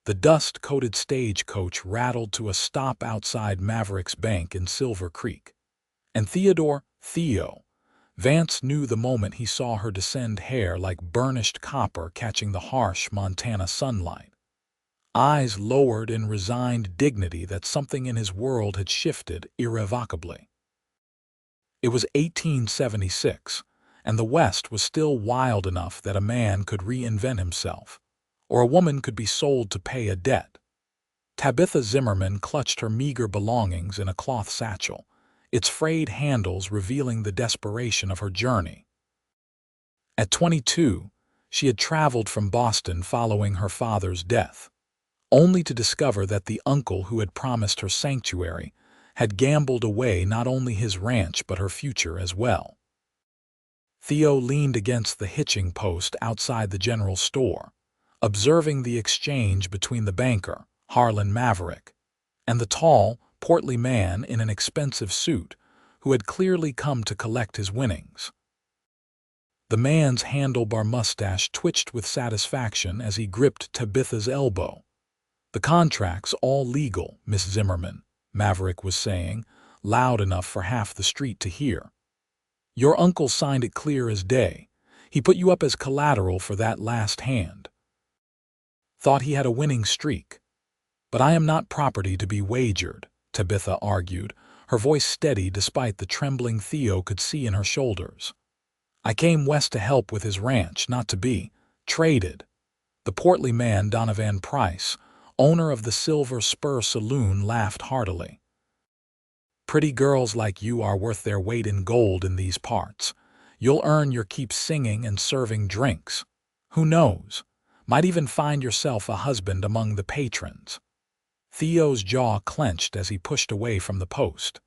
The dust-coated stagecoach rattled to a stop outside Maverick's Bank in Silver Creek. And Theo, Vance knew the moment he saw her descend, hair like burnished copper catching the harsh Montana sunlight. Eyes lowered in resigned dignity that something in his world had shifted irrevocably. It was 1876, and the West was still wild enough that a man could reinvent himself, or a woman could be sold to pay a debt. Tabitha Zimmerman clutched her meager belongings in a cloth satchel, its frayed handles revealing the desperation of her journey. At 22, she had traveled from Boston following her father's death, only to discover that the uncle who had promised her sanctuary had gambled away not only his ranch but her future as well. Theo leaned against the hitching post outside the general store, observing the exchange between the banker, Harlan Maverick, and the tall, portly man in an expensive suit who had clearly come to collect his winnings. The man's handlebar mustache twitched with satisfaction as he gripped Tabitha's elbow. "The contract's all legal, Miss Zimmerman," Maverick was saying, loud enough for half the street to hear. "Your uncle signed it clear as day. He put you up as collateral for that last hand. Thought he had a winning streak. But I am not property to be wagered," Tabitha argued, her voice steady despite the trembling Theo could see in her shoulders. "I came west to help with his ranch, not to be traded." The portly man, Donovan Price, owner of the Silver Spur Saloon, laughed heartily. "Pretty girls like you are worth their weight in gold in these parts. You'll earn your keep singing and serving drinks. Who knows? Might even find yourself a husband among the patrons." Theo's jaw clenched as he pushed away from the post.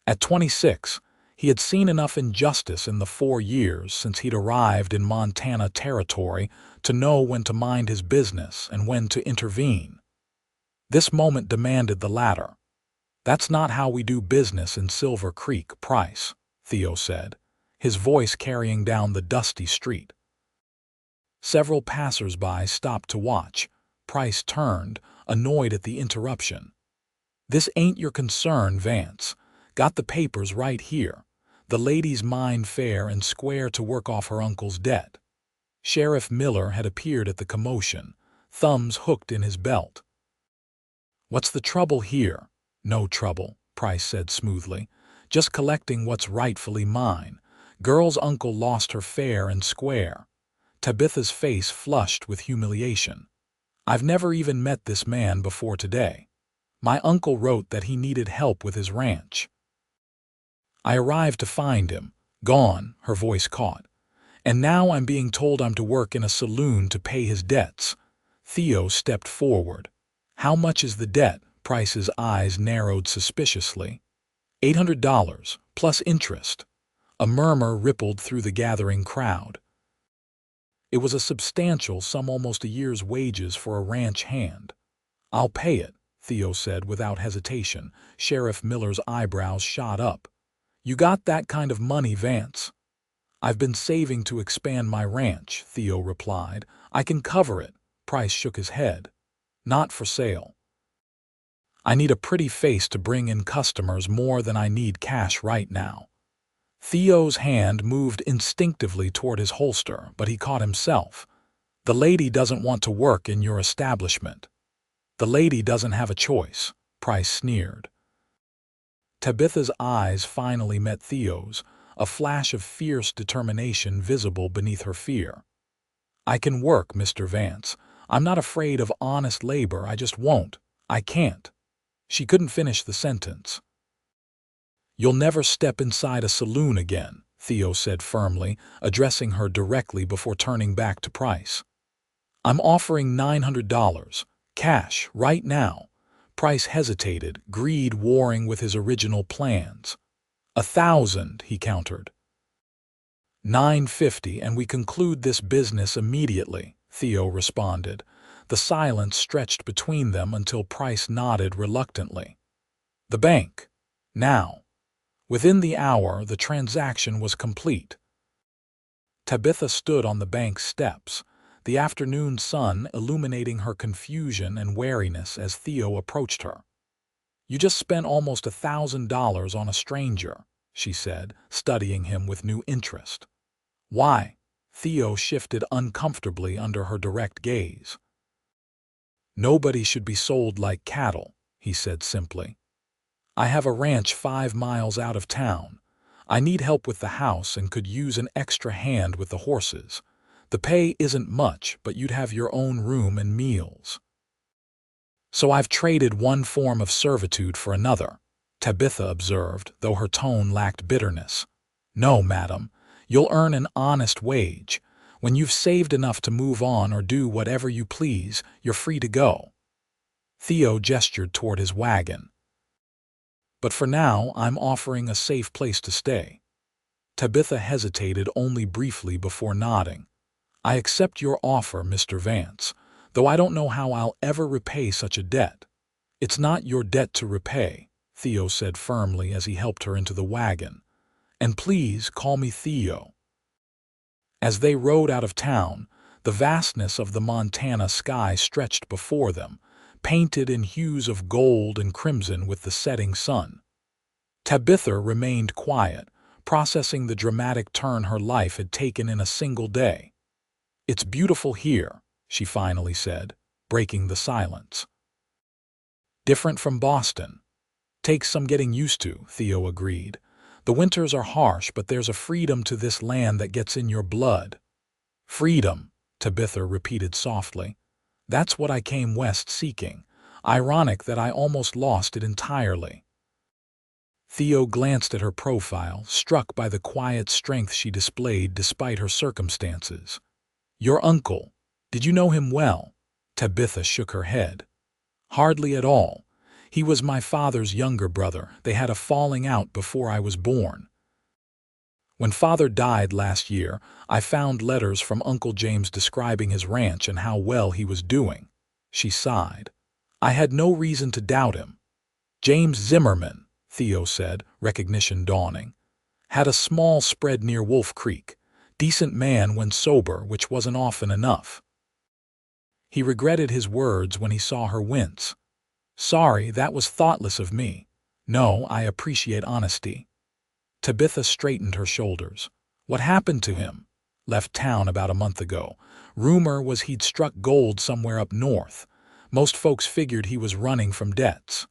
At 26, he had seen enough injustice in the 4 years since he'd arrived in Montana territory to know when to mind his business and when to intervene. This moment demanded the latter. "That's not how we do business in Silver Creek, Price," Theo said, his voice carrying down the dusty street. Several passers-by stopped to watch. Price turned, annoyed at the interruption. "This ain't your concern, Vance. Got the papers right here. The lady's mine fair and square to work off her uncle's debt." Sheriff Miller had appeared at the commotion, thumbs hooked in his belt. "What's the trouble here?" "No trouble," Price said smoothly. "Just collecting what's rightfully mine. Girl's uncle lost her fair and square." Tabitha's face flushed with humiliation. "I've never even met this man before today. My uncle wrote that he needed help with his ranch. I arrived to find him, gone," her voice caught. "And now I'm being told I'm to work in a saloon to pay his debts." Theo stepped forward. "How much is the debt?" Price's eyes narrowed suspiciously. $800, plus interest." A murmur rippled through the gathering crowd. It was a substantial sum, almost a year's wages for a ranch hand. "I'll pay it," Theo said without hesitation. Sheriff Miller's eyebrows shot up. "You got that kind of money, Vance?" "I've been saving to expand my ranch," Theo replied. "I can cover it." Price shook his head. "Not for sale. I need a pretty face to bring in customers more than I need cash right now." Theo's hand moved instinctively toward his holster, but he caught himself. "The lady doesn't want to work in your establishment." "The lady doesn't have a choice," Price sneered. Tabitha's eyes finally met Theo's, a flash of fierce determination visible beneath her fear. "I can work, Mr. Vance. I'm not afraid of honest labor, I just won't. I can't." She couldn't finish the sentence. "You'll never step inside a saloon again," Theo said firmly, addressing her directly before turning back to Price. "I'm offering $900, cash, right now." Price hesitated, greed warring with his original plans. "1,000, he countered. $950, and we conclude this business immediately," Theo responded. The silence stretched between them until Price nodded reluctantly. "The bank. Now." Within the hour, the transaction was complete. Tabitha stood on the bank's steps, the afternoon sun illuminating her confusion and wariness as Theo approached her. "You just spent almost $1,000 on a stranger," she said, studying him with new interest. "Why?" Theo shifted uncomfortably under her direct gaze. "Nobody should be sold like cattle," he said simply. "I have a ranch 5 miles out of town. I need help with the house and could use an extra hand with the horses. The pay isn't much, but you'd have your own room and meals." "So I've traded one form of servitude for another," Tabitha observed, though her tone lacked bitterness. "No, madam. You'll earn an honest wage. When you've saved enough to move on or do whatever you please, you're free to go." Theo gestured toward his wagon. "But for now, I'm offering a safe place to stay." Tabitha hesitated only briefly before nodding. "I accept your offer, Mr. Vance, though I don't know how I'll ever repay such a debt." "It's not your debt to repay," Theo said firmly as he helped her into the wagon. "And please call me Theo." As they rode out of town, the vastness of the Montana sky stretched before them, painted in hues of gold and crimson with the setting sun. Tabitha remained quiet, processing the dramatic turn her life had taken in a single day. "It's beautiful here," she finally said, breaking the silence. "Different from Boston." "Takes some getting used to," Theo agreed. "The winters are harsh, but there's a freedom to this land that gets in your blood." "Freedom," Tabitha repeated softly. "That's what I came west seeking. Ironic that I almost lost it entirely." Theo glanced at her profile, struck by the quiet strength she displayed despite her circumstances. "Your uncle, did you know him well?" Tabitha shook her head. "Hardly at all. He was my father's younger brother. They had a falling out before I was born. When father died last year, I found letters from Uncle James describing his ranch and how well he was doing." She sighed. "I had no reason to doubt him." "James Zimmerman," Theo said, recognition dawning. "Had a small spread near Wolf Creek. Decent man when sober, which wasn't often enough." He regretted his words when he saw her wince. "Sorry, that was thoughtless of me. No, I appreciate honesty." Tabitha straightened her shoulders. "What happened to him?" "Left town about a month ago. Rumor was he'd struck gold somewhere up north. Most folks figured he was running from debts."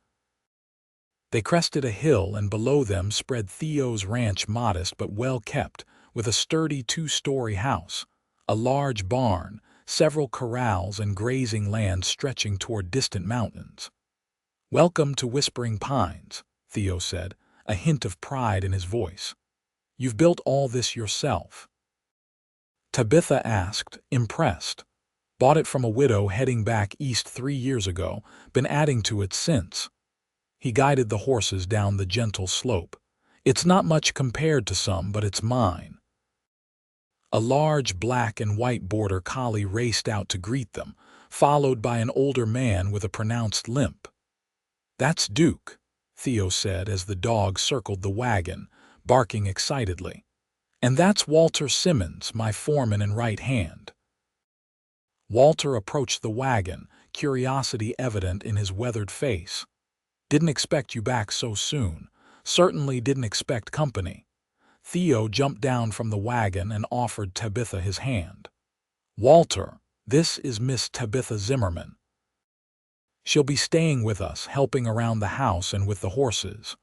They crested a hill, and below them spread Theo's ranch, modest but well kept, with a sturdy 2-story house, a large barn, several corrals, and grazing land stretching toward distant mountains. "Welcome to Whispering Pines," Theo said, a hint of pride in his voice. "You've built all this yourself?" Tabitha asked, impressed. "Bought it from a widow heading back east 3 years ago, been adding to it since." He guided the horses down the gentle slope. "It's not much compared to some, but it's mine." A large black and white border collie raced out to greet them, followed by an older man with a pronounced limp. "That's Duke," Theo said as the dog circled the wagon, barking excitedly. "And that's Walter Simmons, my foreman and right hand." Walter approached the wagon, curiosity evident in his weathered face. "Didn't expect you back so soon. Certainly didn't expect company." Theo jumped down from the wagon and offered Tabitha his hand. "Walter, this is Miss Tabitha Zimmerman. She'll be staying with us, helping around the house and with the horses."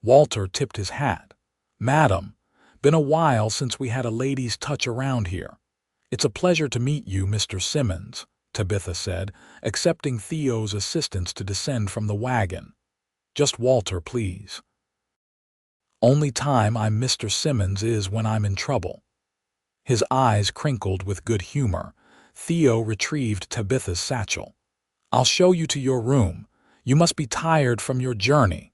Walter tipped his hat. "Madam, been a while since we had a lady's touch around here." "It's a pleasure to meet you, Mr. Simmons," Tabitha said, accepting Theo's assistance to descend from the wagon. "Just Walter, please." "Only time I'm Mr. Simmons is when I'm in trouble." His eyes crinkled with good humor. Theo retrieved Tabitha's satchel. "I'll show you to your room. You must be tired from your journey."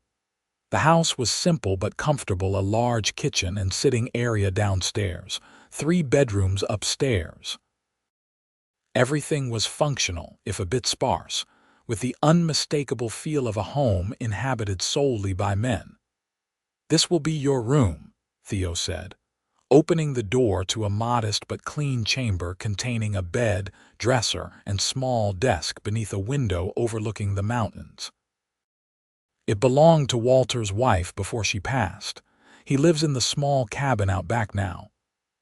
The house was simple but comfortable, a large kitchen and sitting area downstairs, 3 bedrooms upstairs. Everything was functional, if a bit sparse, with the unmistakable feel of a home inhabited solely by men. "This will be your room," Theo said. opening the door to a modest but clean chamber containing a bed, dresser, and small desk beneath a window overlooking the mountains. It belonged to Walter's wife before she passed. He lives in the small cabin out back now.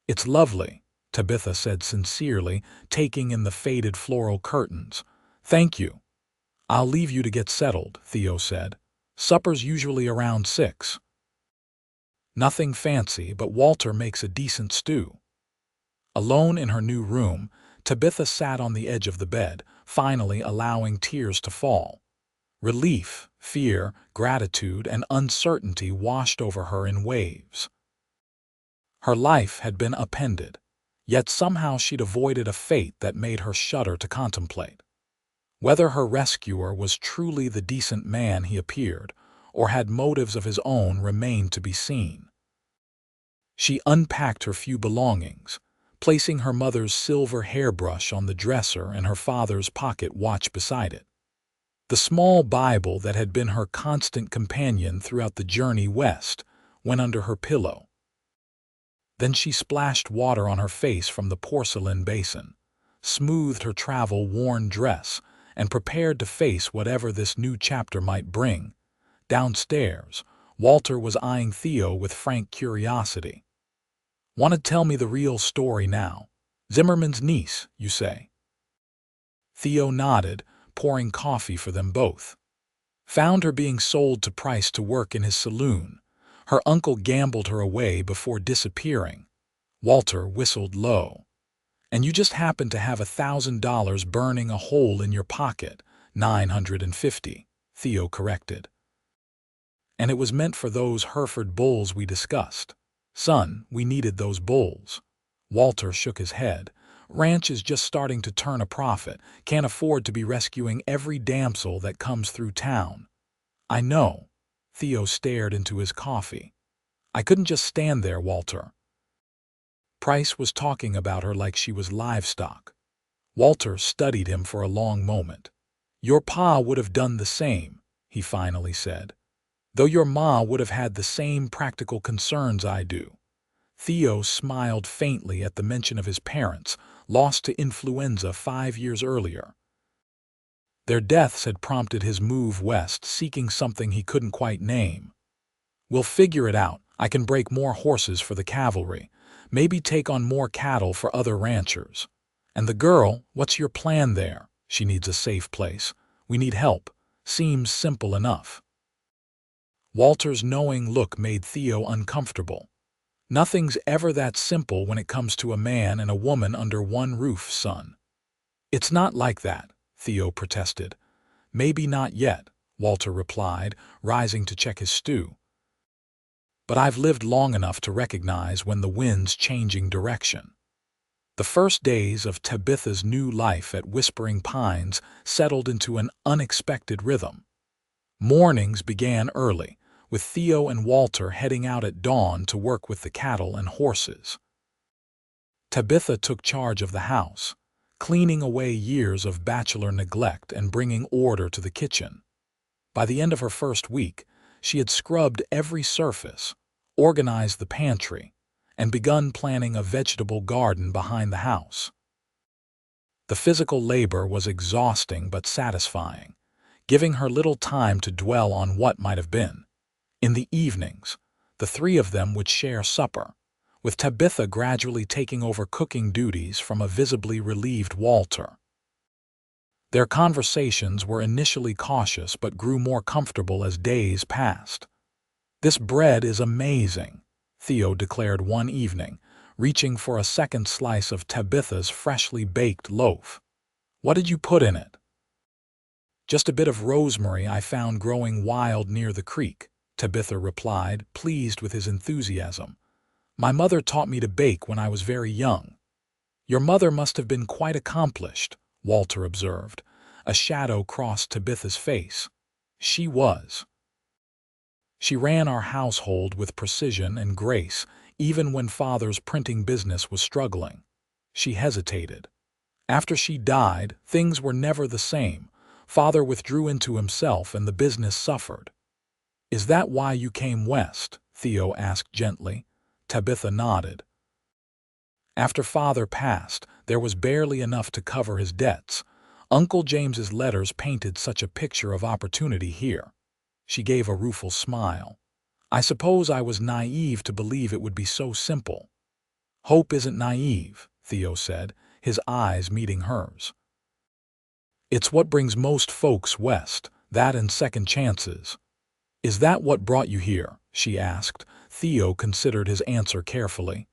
It's lovely, Tabitha said sincerely, taking in the faded floral curtains. Thank you. I'll leave you to get settled, Theo said. Supper's usually around 6. Nothing fancy, but Walter makes a decent stew. Alone in her new room, Tabitha sat on the edge of the bed, finally allowing tears to fall. Relief, fear, gratitude, and uncertainty washed over her in waves. Her life had been upended, yet somehow she'd avoided a fate that made her shudder to contemplate. Whether her rescuer was truly the decent man he appeared, or had motives of his own remained to be seen. She unpacked her few belongings, placing her mother's silver hairbrush on the dresser and her father's pocket watch beside it. The small Bible that had been her constant companion throughout the journey west went under her pillow. Then she splashed water on her face from the porcelain basin, smoothed her travel-worn dress, and prepared to face whatever this new chapter might bring. Downstairs, Walter was eyeing Theo with frank curiosity. Want to tell me the real story now? Zimmerman's niece, you say? Theo nodded, pouring coffee for them both. Found her being sold to Price to work in his saloon. Her uncle gambled her away before disappearing. Walter whistled low. And you just happened to have $1,000 burning a hole in your pocket. 950, Theo corrected. And it was meant for those Hereford bulls we discussed. Son, we needed those bulls. Walter shook his head. Ranch is just starting to turn a profit. Can't afford to be rescuing every damsel that comes through town. I know. Theo stared into his coffee. I couldn't just stand there, Walter. Price was talking about her like she was livestock. Walter studied him for a long moment. Your pa would have done the same, he finally said. Though your ma would have had the same practical concerns I do. Theo smiled faintly at the mention of his parents, lost to influenza 5 years earlier. Their deaths had prompted his move west, seeking something he couldn't quite name. We'll figure it out. I can break more horses for the cavalry, maybe take on more cattle for other ranchers. And the girl, what's your plan there? She needs a safe place. We need help. Seems simple enough. Walter's knowing look made Theo uncomfortable. Nothing's ever that simple when it comes to a man and a woman under one roof, son. It's not like that, Theo protested. Maybe not yet, Walter replied, rising to check his stew. But I've lived long enough to recognize when the wind's changing direction. The first days of Tabitha's new life at Whispering Pines settled into an unexpected rhythm. Mornings began early, with Theo and Walter heading out at dawn to work with the cattle and horses. Tabitha took charge of the house, cleaning away years of bachelor neglect and bringing order to the kitchen. By the end of her first week, she had scrubbed every surface, organized the pantry, and begun planning a vegetable garden behind the house. The physical labor was exhausting but satisfying, giving her little time to dwell on what might have been. In the evenings, the three of them would share supper, with Tabitha gradually taking over cooking duties from a visibly relieved Walter. Their conversations were initially cautious but grew more comfortable as days passed. This bread is amazing, Theo declared one evening, reaching for a second slice of Tabitha's freshly baked loaf. What did you put in it? Just a bit of rosemary I found growing wild near the creek, Tabitha replied, pleased with his enthusiasm. My mother taught me to bake when I was very young. Your mother must have been quite accomplished, Walter observed. A shadow crossed Tabitha's face. She was. She ran our household with precision and grace, even when Father's printing business was struggling. She hesitated. After she died, things were never the same. Father withdrew into himself and the business suffered. Is that why you came west? Theo asked gently. Tabitha nodded. After Father passed, there was barely enough to cover his debts. Uncle James's letters painted such a picture of opportunity here. She gave a rueful smile. I suppose I was naive to believe it would be so simple. Hope isn't naive, Theo said, his eyes meeting hers. It's what brings most folks west, that and second chances. Is that what brought you here? She asked. Theo considered his answer carefully.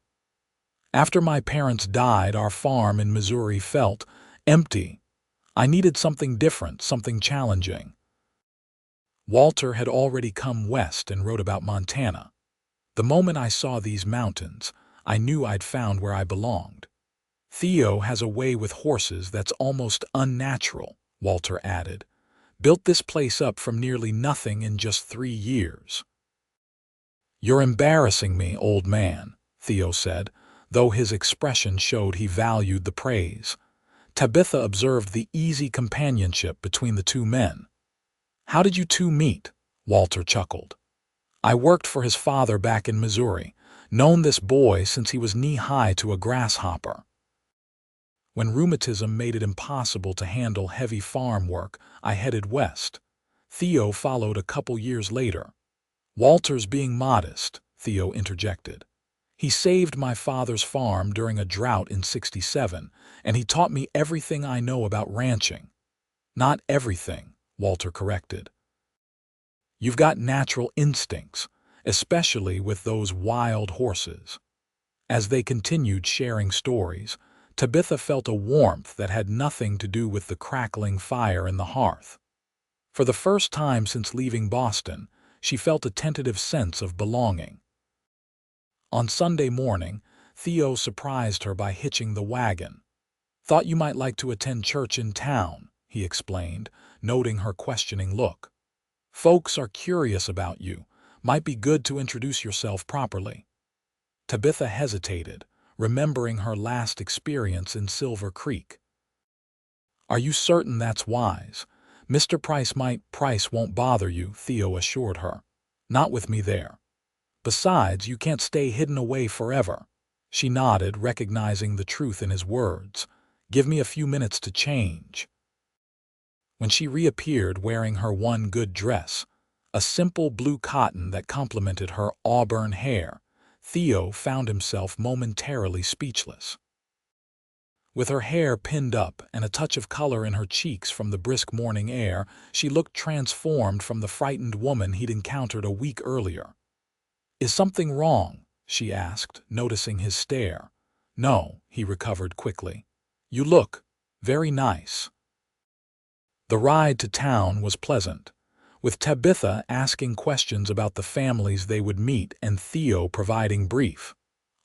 After my parents died, our farm in Missouri felt empty. I needed something different, something challenging. Walter had already come west and wrote about Montana. The moment I saw these mountains, I knew I'd found where I belonged. Theo has a way with horses that's almost unnatural, Walter added. Built this place up from nearly nothing in just 3 years. You're embarrassing me, old man, Theo said, though his expression showed he valued the praise. Tabitha observed the easy companionship between the two men. How did you two meet? Walter chuckled. I worked for his father back in Missouri, known this boy since he was knee-high to a grasshopper. When rheumatism made it impossible to handle heavy farm work, I headed west. Theo followed a couple years later. Walter's being modest, Theo interjected. He saved my father's farm during a drought in '67, and he taught me everything I know about ranching. Not everything, Walter corrected. You've got natural instincts, especially with those wild horses. As they continued sharing stories, Tabitha felt a warmth that had nothing to do with the crackling fire in the hearth. For the first time since leaving Boston, she felt a tentative sense of belonging. On Sunday morning, Theo surprised her by hitching the wagon. Thought you might like to attend church in town, he explained, noting her questioning look. Folks are curious about you. Might be good to introduce yourself properly. Tabitha hesitated, remembering her last experience in Silver Creek. Are you certain that's wise? Mr. Price won't bother you, Theo assured her. Not with me there. Besides, you can't stay hidden away forever. She nodded, recognizing the truth in his words. Give me a few minutes to change. When she reappeared wearing her one good dress, a simple blue cotton that complemented her auburn hair, Theo found himself momentarily speechless. With her hair pinned up and a touch of color in her cheeks from the brisk morning air, she looked transformed from the frightened woman he'd encountered a week earlier. Is something wrong? She asked, noticing his stare. No, he recovered quickly. You look very nice. The ride to town was pleasant, with Tabitha asking questions about the families they would meet and Theo providing brief,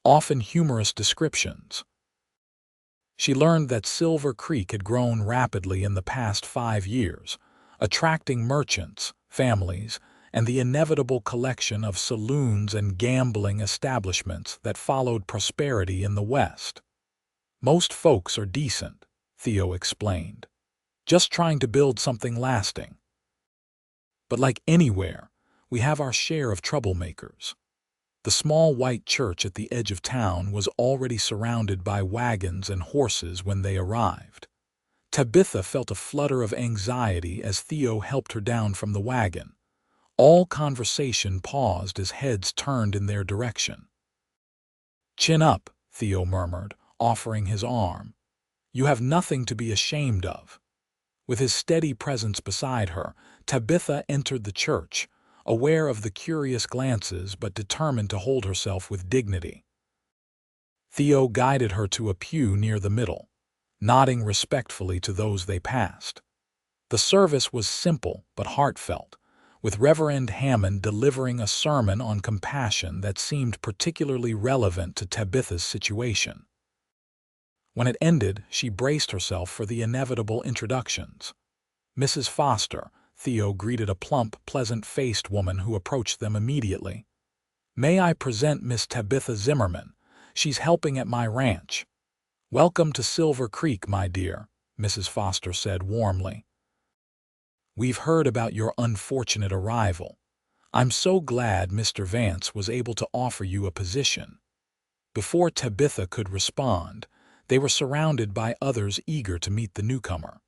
often humorous descriptions. She learned that Silver Creek had grown rapidly in the past 5 years, attracting merchants, families, and the inevitable collection of saloons and gambling establishments that followed prosperity in the West. Most folks are decent, Theo explained, just trying to build something lasting. But like anywhere, we have our share of troublemakers. The small white church at the edge of town was already surrounded by wagons and horses when they arrived. Tabitha felt a flutter of anxiety as Theo helped her down from the wagon. All conversation paused as heads turned in their direction. Chin up, Theo murmured, offering his arm. You have nothing to be ashamed of. With his steady presence beside her, Tabitha entered the church, aware of the curious glances but determined to hold herself with dignity. Theo guided her to a pew near the middle, nodding respectfully to those they passed. The service was simple but heartfelt, with Reverend Hammond delivering a sermon on compassion that seemed particularly relevant to Tabitha's situation. When it ended, she braced herself for the inevitable introductions. Mrs. Foster, Theo greeted a plump, pleasant-faced woman who approached them immediately. May I present Miss Tabitha Zimmerman? She's helping at my ranch. Welcome to Silver Creek, my dear, Mrs. Foster said warmly. We've heard about your unfortunate arrival. I'm so glad Mr. Vance was able to offer you a position. Before Tabitha could respond, they were surrounded by others eager to meet the newcomer.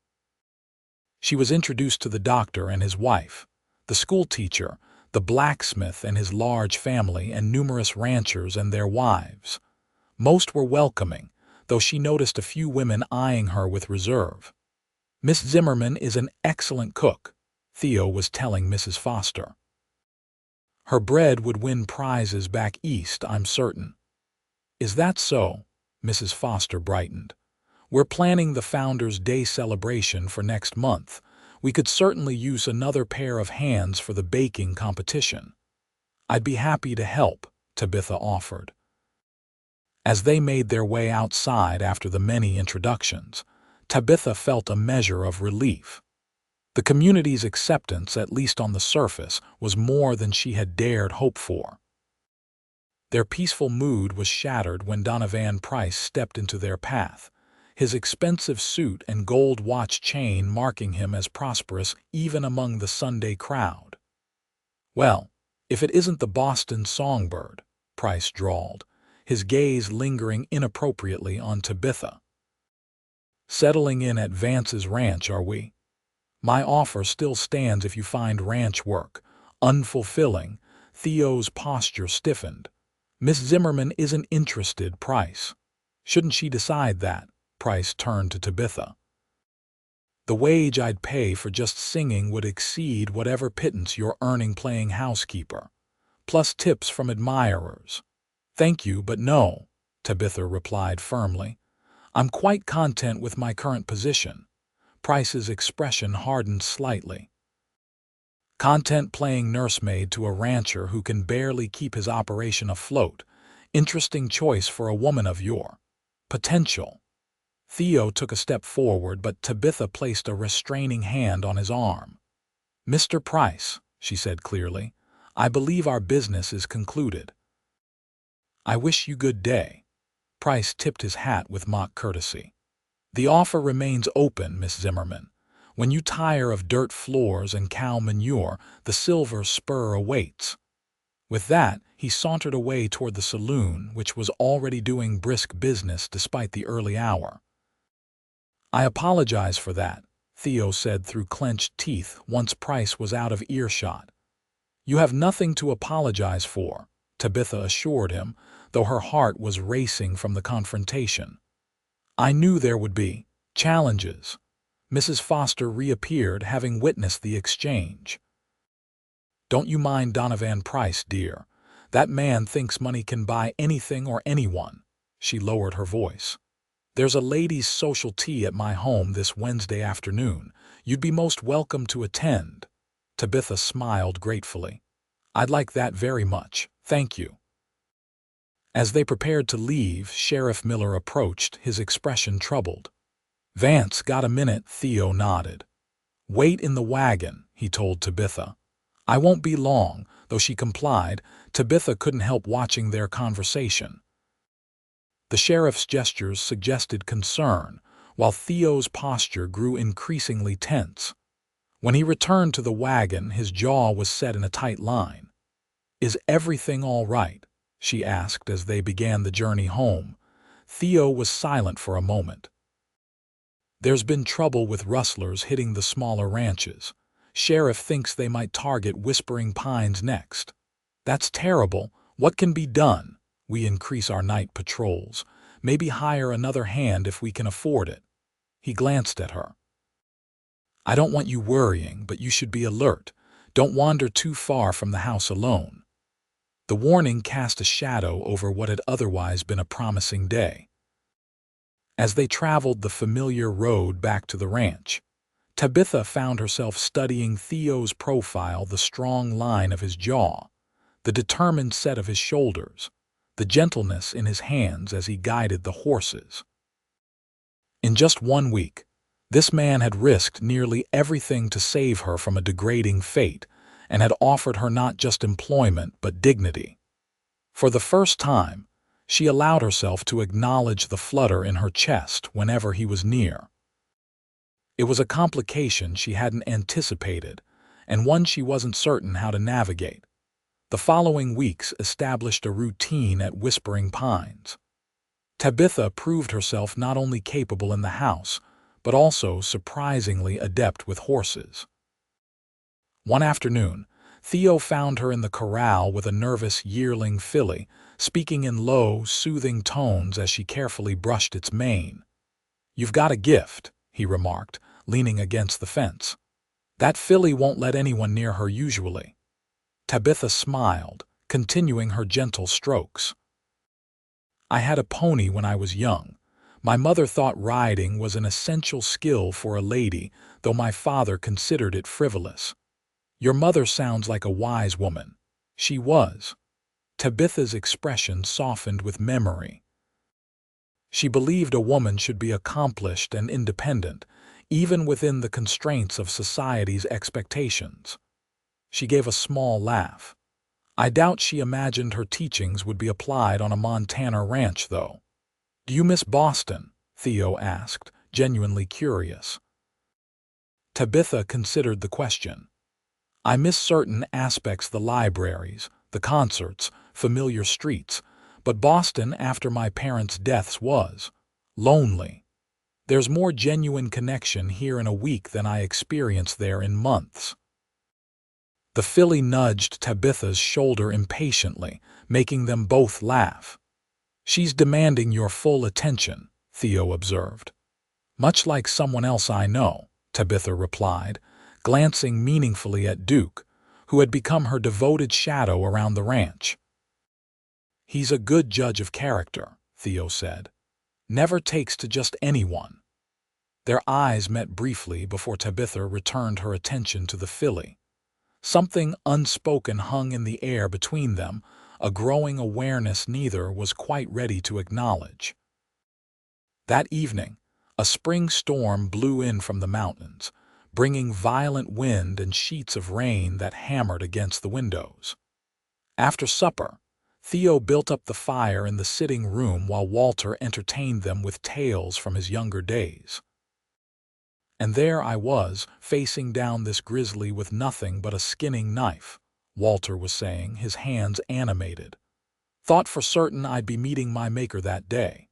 She was introduced to the doctor and his wife, the schoolteacher, the blacksmith and his large family, and numerous ranchers and their wives. Most were welcoming, though she noticed a few women eyeing her with reserve. "Miss Zimmerman is an excellent cook," Theo was telling Mrs. Foster. "Her bread would win prizes back east, I'm certain." "Is that so?" Mrs. Foster brightened. "We're planning the Founders' Day celebration for next month. We could certainly use another pair of hands for the baking competition." "I'd be happy to help," Tabitha offered. As they made their way outside after the many introductions, Tabitha felt a measure of relief. The community's acceptance, at least on the surface, was more than she had dared hope for. Their peaceful mood was shattered when Donovan Price stepped into their path, his expensive suit and gold watch chain marking him as prosperous even among the Sunday crowd. "Well, if it isn't the Boston Songbird," Price drawled, his gaze lingering inappropriately on Tabitha. "Settling in at Vance's ranch, are we? My offer still stands if you find ranch work unfulfilling." Theo's posture stiffened. "Miss Zimmerman isn't interested, Price." "Shouldn't she decide that?" Price turned to Tabitha. "The wage I'd pay for just singing would exceed whatever pittance you're earning playing housekeeper, plus tips from admirers." "Thank you, but no," Tabitha replied firmly. "I'm quite content with my current position." Price's expression hardened slightly. "Content playing nursemaid to a rancher who can barely keep his operation afloat. Interesting choice for a woman of your potential." Theo took a step forward, but Tabitha placed a restraining hand on his arm. "Mr. Price," she said clearly, "I believe our business is concluded." "I wish you good day." Price tipped his hat with mock courtesy. "The offer remains open, Miss Zimmerman. When you tire of dirt floors and cow manure, the silver spur awaits." With that, he sauntered away toward the saloon, which was already doing brisk business despite the early hour. "I apologize for that," Theo said through clenched teeth once Price was out of earshot. "You have nothing to apologize for," Tabitha assured him, though her heart was racing from the confrontation. "I knew there would be challenges." Mrs. Foster reappeared, having witnessed the exchange. "Don't you mind Donovan Price, dear. That man thinks money can buy anything or anyone." She lowered her voice. "There's a ladies' social tea at my home this Wednesday afternoon. You'd be most welcome to attend." Tabitha smiled gratefully. "I'd like that very much, thank you." As they prepared to leave, Sheriff Miller approached, his expression troubled. "Vance, got a minute?" Theo nodded. "Wait in the wagon," he told Tabitha. "I won't be long," though she complied. Tabitha couldn't help watching their conversation. The sheriff's gestures suggested concern, while Theo's posture grew increasingly tense. When he returned to the wagon, his jaw was set in a tight line. "Is everything all right?" she asked as they began the journey home. Theo was silent for a moment. "There's been trouble with rustlers hitting the smaller ranches. Sheriff thinks they might target Whispering Pines next." "That's terrible. What can be done?" "We increase our night patrols. Maybe hire another hand if we can afford it." He glanced at her. "I don't want you worrying, but you should be alert. Don't wander too far from the house alone." The warning cast a shadow over what had otherwise been a promising day. As they traveled the familiar road back to the ranch, Tabitha found herself studying Theo's profile, the strong line of his jaw, the determined set of his shoulders, the gentleness in his hands as he guided the horses. In just 1 week, this man had risked nearly everything to save her from a degrading fate and had offered her not just employment but dignity. For the first time, she allowed herself to acknowledge the flutter in her chest whenever he was near. It was a complication she hadn't anticipated, and one she wasn't certain how to navigate. The following weeks established a routine at Whispering Pines. Tabitha proved herself not only capable in the house, but also surprisingly adept with horses. One afternoon, Theo found her in the corral with a nervous yearling filly, speaking in low, soothing tones as she carefully brushed its mane. "You've got a gift," he remarked, leaning against the fence. "That filly won't let anyone near her usually." Tabitha smiled, continuing her gentle strokes. "I had a pony when I was young. My mother thought riding was an essential skill for a lady, though my father considered it frivolous. Your mother sounds like a wise woman." She was. Tabitha's expression softened with memory. She believed a woman should be accomplished and independent, even within the constraints of society's expectations. She gave a small laugh. "I doubt she imagined her teachings would be applied on a Montana ranch, though." "Do you miss Boston?" Theo asked, genuinely curious. Tabitha considered the question. "I miss certain aspects, the libraries, the concerts, familiar streets, but Boston after my parents' deaths was lonely. There's more genuine connection here in a week than I experienced there in months." The filly nudged Tabitha's shoulder impatiently, making them both laugh. "She's demanding your full attention," Theo observed. "Much like someone else I know," Tabitha replied, glancing meaningfully at Duke, who had become her devoted shadow around the ranch. "He's a good judge of character," Theo said. "Never takes to just anyone." Their eyes met briefly before Tabitha returned her attention to the filly. Something unspoken hung in the air between them, a growing awareness neither was quite ready to acknowledge. That evening, a spring storm blew in from the mountains, bringing violent wind and sheets of rain that hammered against the windows. After supper, Theo built up the fire in the sitting room while Walter entertained them with tales from his younger days. "And there I was, facing down this grizzly with nothing but a skinning knife," Walter was saying, his hands animated. "Thought for certain I'd be meeting my maker that day."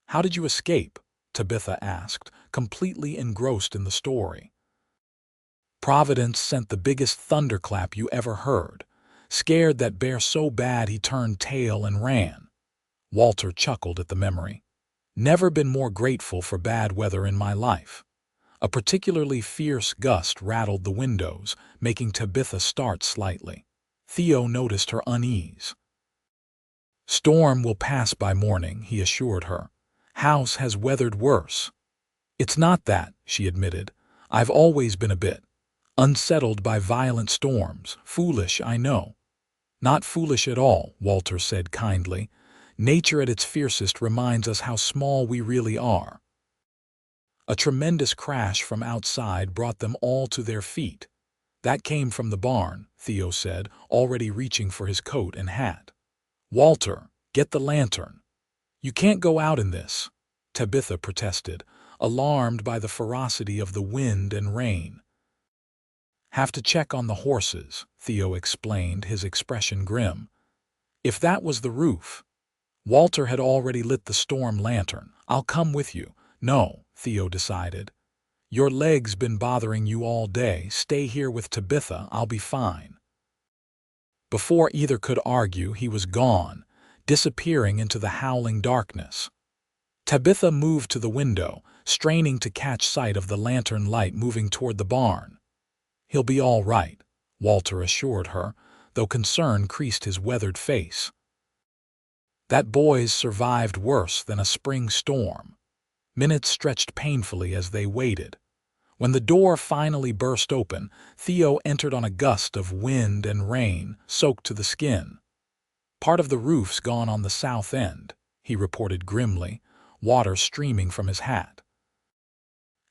"How did you escape?" Tabitha asked, completely engrossed in the story. "Providence sent the biggest thunderclap you ever heard. Scared that bear so bad he turned tail and ran." Walter chuckled at the memory. "Never been more grateful for bad weather in my life." A particularly fierce gust rattled the windows, making Tabitha start slightly. Theo noticed her unease. "Storm will pass by morning," he assured her. "House has weathered worse." "It's not that," she admitted. "I've always been a bit unsettled by violent storms. Foolish, I know." "Not foolish at all," Walter said kindly. "Nature at its fiercest reminds us how small we really are." A tremendous crash from outside brought them all to their feet. "That came from the barn," Theo said, already reaching for his coat and hat. "Walter, get the lantern." "You can't go out in this," Tabitha protested, alarmed by the ferocity of the wind and rain. "Have to check on the horses," Theo explained, his expression grim. "If that was the roof." Walter had already lit the storm lantern. "I'll come with you." "No," Theo decided. "Your leg's been bothering you all day. Stay here with Tabitha. I'll be fine." Before either could argue, he was gone, disappearing into the howling darkness. Tabitha moved to the window, straining to catch sight of the lantern light moving toward the barn. "He'll be all right," Walter assured her, though concern creased his weathered face. "That boy's survived worse than a spring storm." Minutes stretched painfully as they waited. When the door finally burst open, Theo entered on a gust of wind and rain, soaked to the skin. "Part of the roof's gone on the south end," he reported grimly, water streaming from his hat.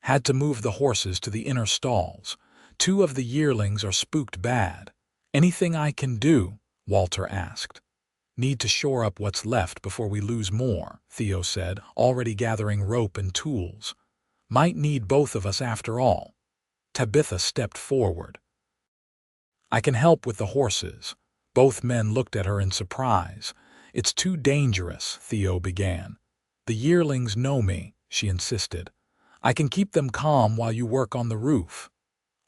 "Had to move the horses to the inner stalls. 2 of the yearlings are spooked bad." "Anything I can do?" Walter asked. "Need to shore up what's left before we lose more," Theo said, already gathering rope and tools. "Might need both of us after all." Tabitha stepped forward. "I can help with the horses, Both men looked at her in surprise. "It's too dangerous," Theo began. "The yearlings know me," she insisted. "I can keep them calm while you work on the roof."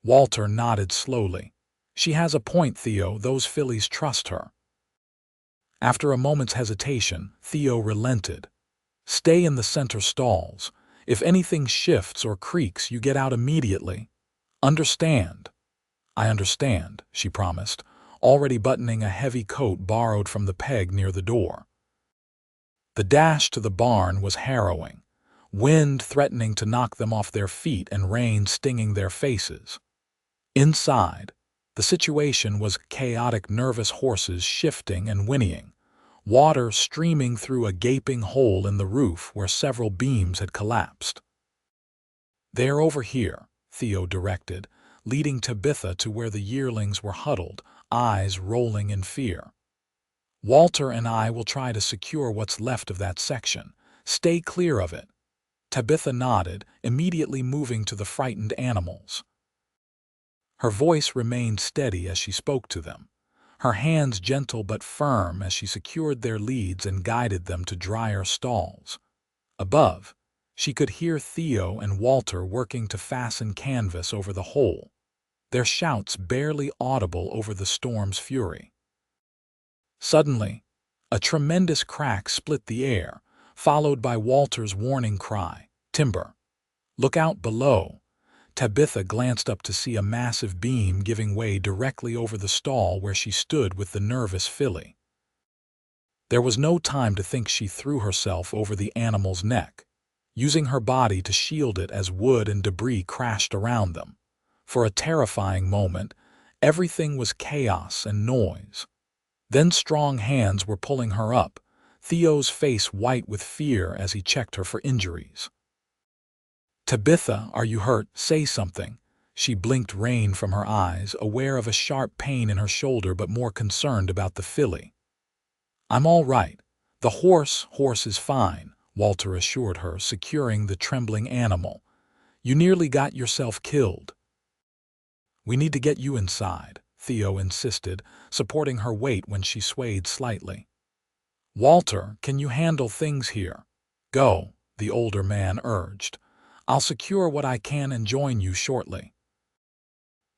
Walter nodded slowly. "She has a point, Theo. Those fillies trust her." After a moment's hesitation, Theo relented. "Stay in the center stalls. If anything shifts or creaks, you get out immediately. Understand?" "I understand," she promised, already buttoning a heavy coat borrowed from the peg near the door. The dash to the barn was harrowing, wind threatening to knock them off their feet and rain stinging their faces. Inside, the situation was chaotic, nervous horses shifting and whinnying, water streaming through a gaping hole in the roof where several beams had collapsed. "They're over here," Theo directed, leading Tabitha to where the yearlings were huddled, eyes rolling in fear. "Walter and I will try to secure what's left of that section. Stay clear of it." Tabitha nodded, immediately moving to the frightened animals. Her voice remained steady as she spoke to them, her hands gentle but firm as she secured their leads and guided them to drier stalls. Above, she could hear Theo and Walter working to fasten canvas over the hole, their shouts barely audible over the storm's fury. Suddenly, a tremendous crack split the air, followed by Walter's warning cry, "Timber! Look out below!" Tabitha glanced up to see a massive beam giving way directly over the stall where she stood with the nervous filly. There was no time to think. She threw herself over the animal's neck, using her body to shield it as wood and debris crashed around them. For a terrifying moment, everything was chaos and noise. Then strong hands were pulling her up, Theo's face white with fear as he checked her for injuries. "Tabitha, are you hurt? Say something." She blinked rain from her eyes, aware of a sharp pain in her shoulder but more concerned about the filly. "I'm all right. The horse is fine," Walter assured her, securing the trembling animal. "You nearly got yourself killed." "We need to get you inside," Theo insisted, supporting her weight when she swayed slightly. "Walter, can you handle things here?" "Go," the older man urged. "I'll secure what I can and join you shortly."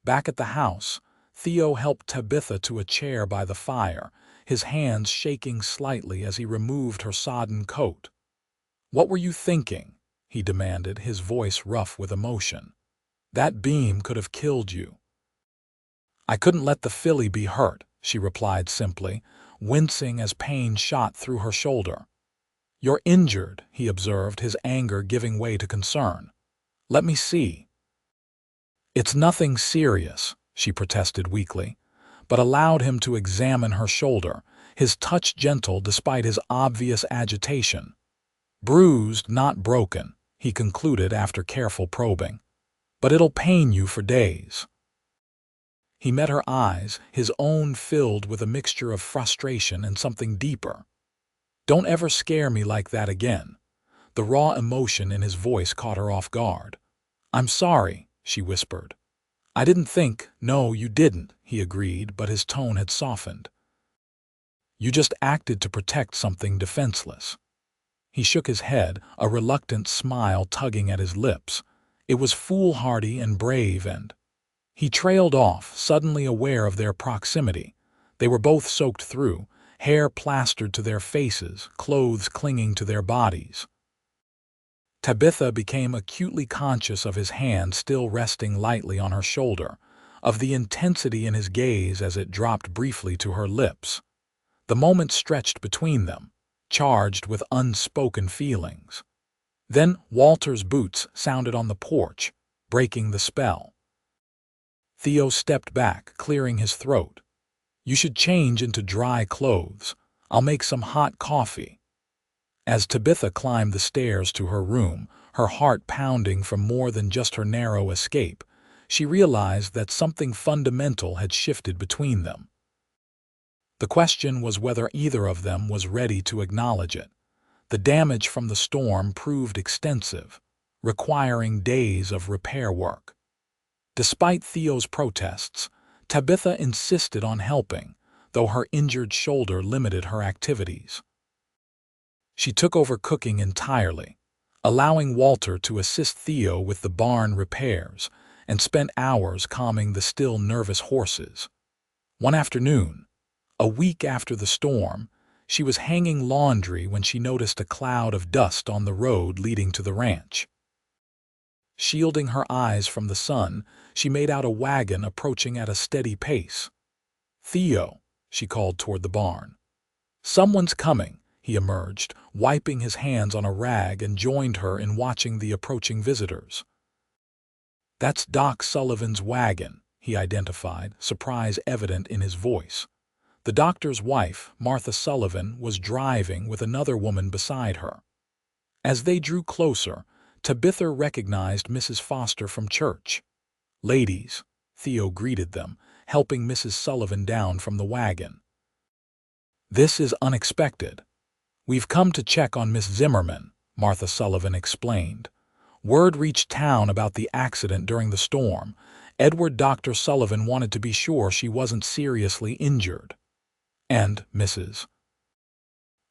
Back at the house, Theo helped Tabitha to a chair by the fire, his hands shaking slightly as he removed her sodden coat. "What were you thinking?" he demanded, his voice rough with emotion. "That beam could have killed you." "I couldn't let the filly be hurt," she replied simply, wincing as pain shot through her shoulder. "You're injured," he observed, his anger giving way to concern. "Let me see." "It's nothing serious," she protested weakly, but allowed him to examine her shoulder, his touch gentle despite his obvious agitation. "Bruised, not broken," he concluded after careful probing. "But it'll pain you for days." He met her eyes, his own filled with a mixture of frustration and something deeper. "Don't ever scare me like that again." The raw emotion in his voice caught her off guard. "I'm sorry," she whispered. "I didn't think." "No, you didn't," he agreed, but his tone had softened. "You just acted to protect something defenseless." He shook his head, a reluctant smile tugging at his lips. "It was foolhardy and brave and—" He trailed off, suddenly aware of their proximity. They were both soaked through, hair plastered to their faces, clothes clinging to their bodies. Tabitha became acutely conscious of his hand still resting lightly on her shoulder, of the intensity in his gaze as it dropped briefly to her lips. The moment stretched between them, charged with unspoken feelings. Then Walter's boots sounded on the porch, breaking the spell. Theo stepped back, clearing his throat. "You should change into dry clothes. I'll make some hot coffee." As Tabitha climbed the stairs to her room, her heart pounding from more than just her narrow escape, she realized that something fundamental had shifted between them. The question was whether either of them was ready to acknowledge it. The damage from the storm proved extensive, requiring days of repair work. Despite Theo's protests, Tabitha insisted on helping, though her injured shoulder limited her activities. She took over cooking entirely, allowing Walter to assist Theo with the barn repairs, and spent hours calming the still nervous horses. One afternoon, a week after the storm, she was hanging laundry when she noticed a cloud of dust on the road leading to the ranch. Shielding her eyes from the sun, she made out a wagon approaching at a steady pace. "Theo," she called toward the barn. "Someone's coming," he emerged, wiping his hands on a rag, and joined her in watching the approaching visitors. "That's Doc Sullivan's wagon," he identified, surprise evident in his voice. The doctor's wife, Martha Sullivan, was driving with another woman beside her. As they drew closer, Tabitha recognized Mrs. Foster from church. "Ladies," Theo greeted them, helping Mrs. Sullivan down from the wagon. "This is unexpected. We've come to check on Miss Zimmerman," Martha Sullivan explained. "Word reached town about the accident during the storm. Dr. Sullivan wanted to be sure she wasn't seriously injured." And Mrs.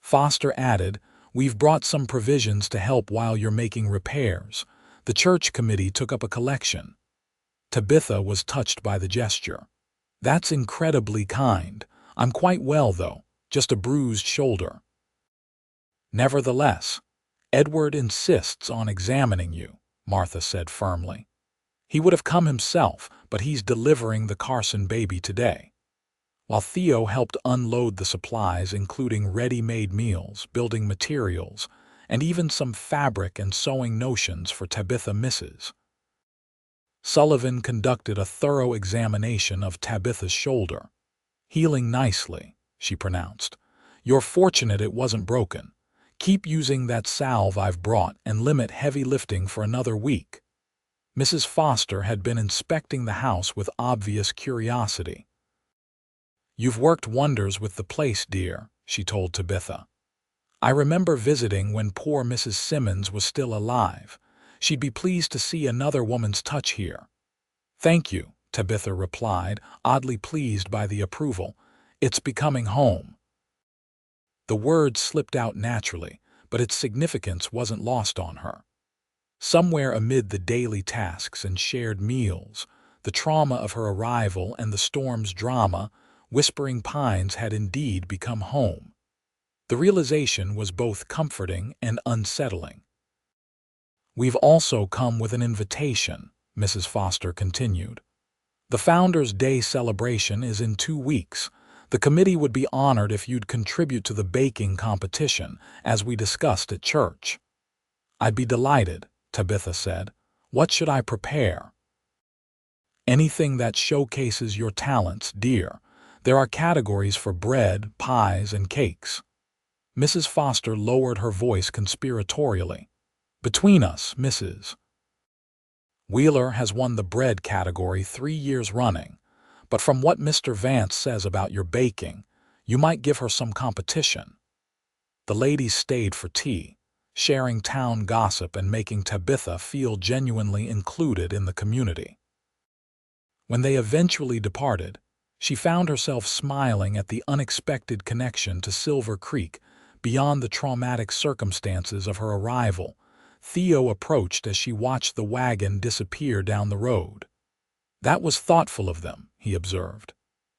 Foster added, "We've brought some provisions to help while you're making repairs. The church committee took up a collection." Tabitha was touched by the gesture. "That's incredibly kind. I'm quite well, though, just a bruised shoulder." "Nevertheless, Edward insists on examining you," Martha said firmly. "He would have come himself, but he's delivering the Carson baby today." While Theo helped unload the supplies, including ready-made meals, building materials, and even some fabric and sewing notions for Tabitha, Mrs. Sullivan conducted a thorough examination of Tabitha's shoulder. "Healing nicely," she pronounced. "You're fortunate it wasn't broken. Keep using that salve I've brought and limit heavy lifting for another week." Mrs. Foster had been inspecting the house with obvious curiosity. "You've worked wonders with the place, dear," she told Tabitha. "I remember visiting when poor Mrs. Simmons was still alive. She'd be pleased to see another woman's touch here." "Thank you," Tabitha replied, oddly pleased by the approval. "It's becoming home." The word slipped out naturally, but its significance wasn't lost on her. Somewhere amid the daily tasks and shared meals, the trauma of her arrival and the storm's drama, Whispering Pines had indeed become home. The realization was both comforting and unsettling. "We've also come with an invitation," Mrs. Foster continued. "The Founders' Day celebration is in 2 weeks. The committee would be honored if you'd contribute to the baking competition, as we discussed at church." "I'd be delighted," Tabitha said. "What should I prepare?" "Anything that showcases your talents, dear. There are categories for bread, pies, and cakes." Mrs. Foster lowered her voice conspiratorially. "Between us, Mrs. Wheeler has won the bread category 3 years running, but from what Mr. Vance says about your baking, you might give her some competition." The ladies stayed for tea, sharing town gossip and making Tabitha feel genuinely included in the community. When they eventually departed, she found herself smiling at the unexpected connection to Silver Creek beyond the traumatic circumstances of her arrival. Theo approached as she watched the wagon disappear down the road. "That was thoughtful of them," he observed.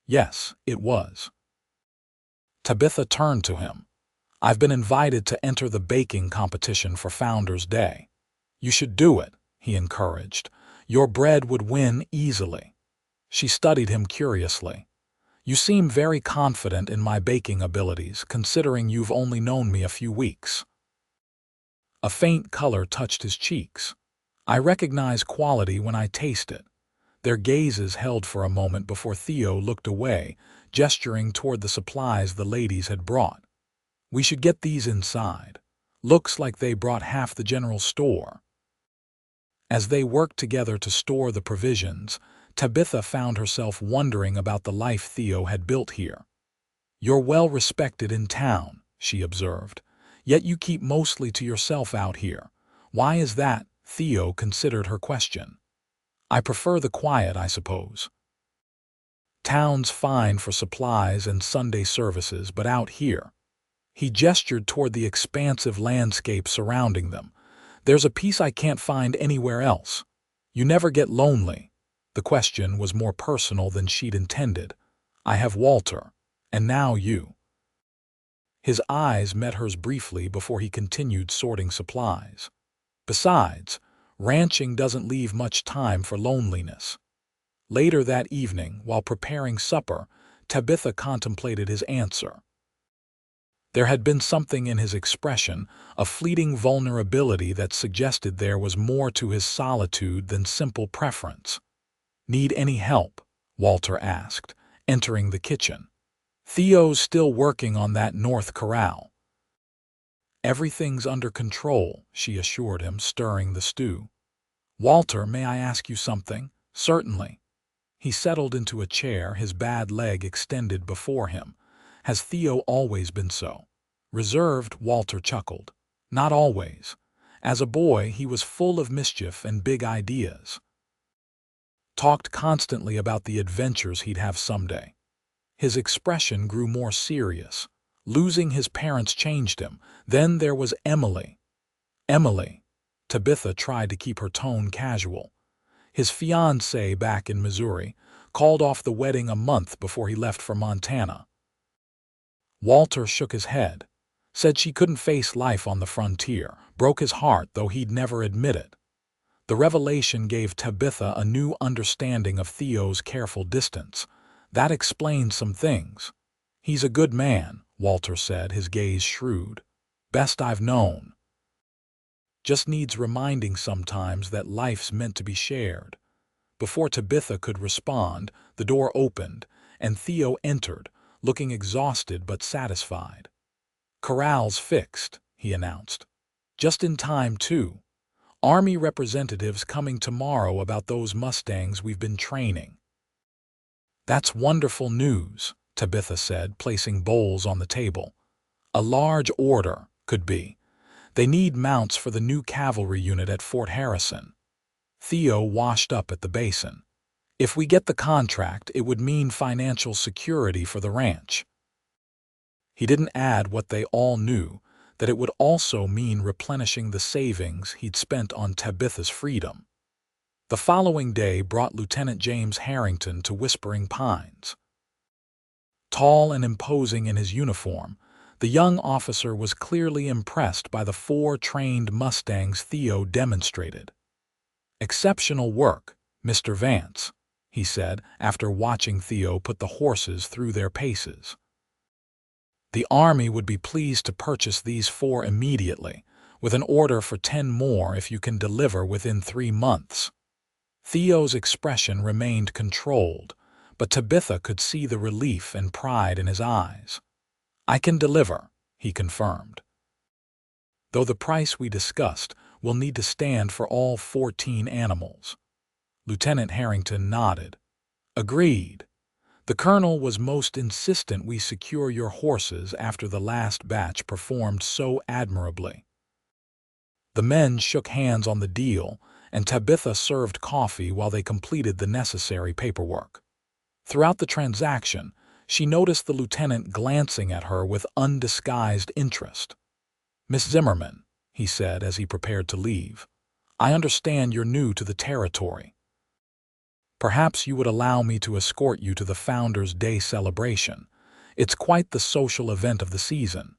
"Yes, it was." Tabitha turned to him. "I've been invited to enter the baking competition for Founders' Day." "You should do it," he encouraged. "Your bread would win easily." She studied him curiously. "You seem very confident in my baking abilities, considering you've only known me a few weeks." A faint color touched his cheeks. "I recognize quality when I taste it." Their gazes held for a moment before Theo looked away, gesturing toward the supplies the ladies had brought. "We should get these inside. Looks like they brought half the general store." As they worked together to store the provisions, Tabitha found herself wondering about the life Theo had built here. "You're well respected in town," she observed, "yet you keep mostly to yourself out here. Why is that?" Theo considered her question. "I prefer the quiet, I suppose." Town's fine for supplies and Sunday services, but out here. He gestured toward the expansive landscape surrounding them. There's a peace I can't find anywhere else. You never get lonely. The question was more personal than she'd intended. I have Walter, and now you. His eyes met hers briefly before he continued sorting supplies. Besides, ranching doesn't leave much time for loneliness. Later that evening, while preparing supper, Tabitha contemplated his answer. There had been something in his expression, a fleeting vulnerability that suggested there was more to his solitude than simple preference. "Need any help?" Walter asked, entering the kitchen. "Theo's still working on that north corral." "Everything's under control," she assured him, stirring the stew. "Walter, may I ask you something?" "Certainly." He settled into a chair, his bad leg extended before him. "Has Theo always been so?" "Reserved," Walter chuckled. "Not always. As a boy, he was full of mischief and big ideas. Talked constantly about the adventures he'd have someday." His expression grew more serious. Losing his parents changed him. Then there was Emily. Emily. Tabitha tried to keep her tone casual. His fiancée back in Missouri called off the wedding a month before he left for Montana. Walter shook his head. Said she couldn't face life on the frontier. Broke his heart, though he'd never admit it. The revelation gave Tabitha a new understanding of Theo's careful distance. That explained some things. "He's a good man," Walter said, his gaze shrewd. "Best I've known. Just needs reminding sometimes that life's meant to be shared." Before Tabitha could respond, the door opened, and Theo entered, looking exhausted but satisfied. "Corral's fixed," he announced. "Just in time, too. Army representatives coming tomorrow about those Mustangs we've been training." "That's wonderful news," Tabitha said, placing bowls on the table. "A large order, could be. They need mounts for the new cavalry unit at Fort Harrison." Theo washed up at the basin. "If we get the contract, it would mean financial security for the ranch." He didn't add what they all knew, that it would also mean replenishing the savings he'd spent on Tabitha's freedom. The following day brought Lieutenant James Harrington to Whispering Pines. Tall and imposing in his uniform, the young officer was clearly impressed by the 4 trained Mustangs Theo demonstrated. "Exceptional work, Mr. Vance," he said after watching Theo put the horses through their paces. "The Army would be pleased to purchase these 4 immediately, with an order for 10 more if you can deliver within 3 months. Theo's expression remained controlled, but Tabitha could see the relief and pride in his eyes. "I can deliver," he confirmed. "Though the price we discussed will need to stand for all 14 animals." Lieutenant Harrington nodded. "Agreed. The colonel was most insistent we secure your horses after the last batch performed so admirably." The men shook hands on the deal, and Tabitha served coffee while they completed the necessary paperwork. Throughout the transaction, she noticed the lieutenant glancing at her with undisguised interest. "Miss Zimmerman," he said as he prepared to leave, "I understand you're new to the territory. Perhaps you would allow me to escort you to the Founders' Day celebration. It's quite the social event of the season."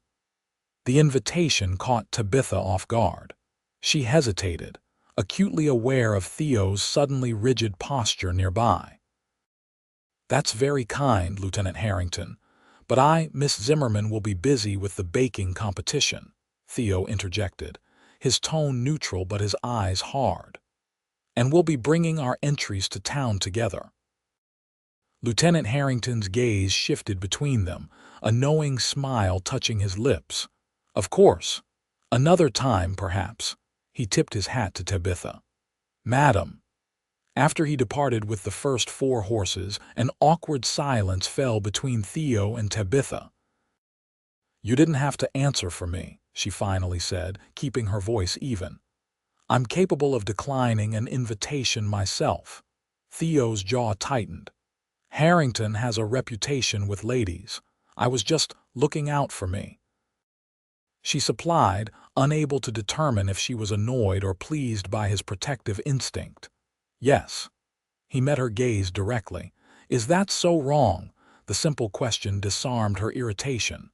The invitation caught Tabitha off guard. She hesitated, acutely aware of Theo's suddenly rigid posture nearby. "That's very kind, Lieutenant Harrington, but Miss Zimmerman, will be busy with the baking competition," Theo interjected, his tone neutral but his eyes hard. "And we'll be bringing our entries to town together." Lieutenant Harrington's gaze shifted between them, a knowing smile touching his lips. "Of course. Another time, perhaps." He tipped his hat to Tabitha. "Madam." After he departed with the first 4 horses, an awkward silence fell between Theo and Tabitha. "You didn't have to answer for me," she finally said, keeping her voice even. "I'm capable of declining an invitation myself." Theo's jaw tightened. Harrington has a reputation with ladies. I was just looking out for me." She supplied, unable to determine if she was annoyed or pleased by his protective instinct. "Yes." He met her gaze directly. "Is that so wrong?" The simple question disarmed her irritation.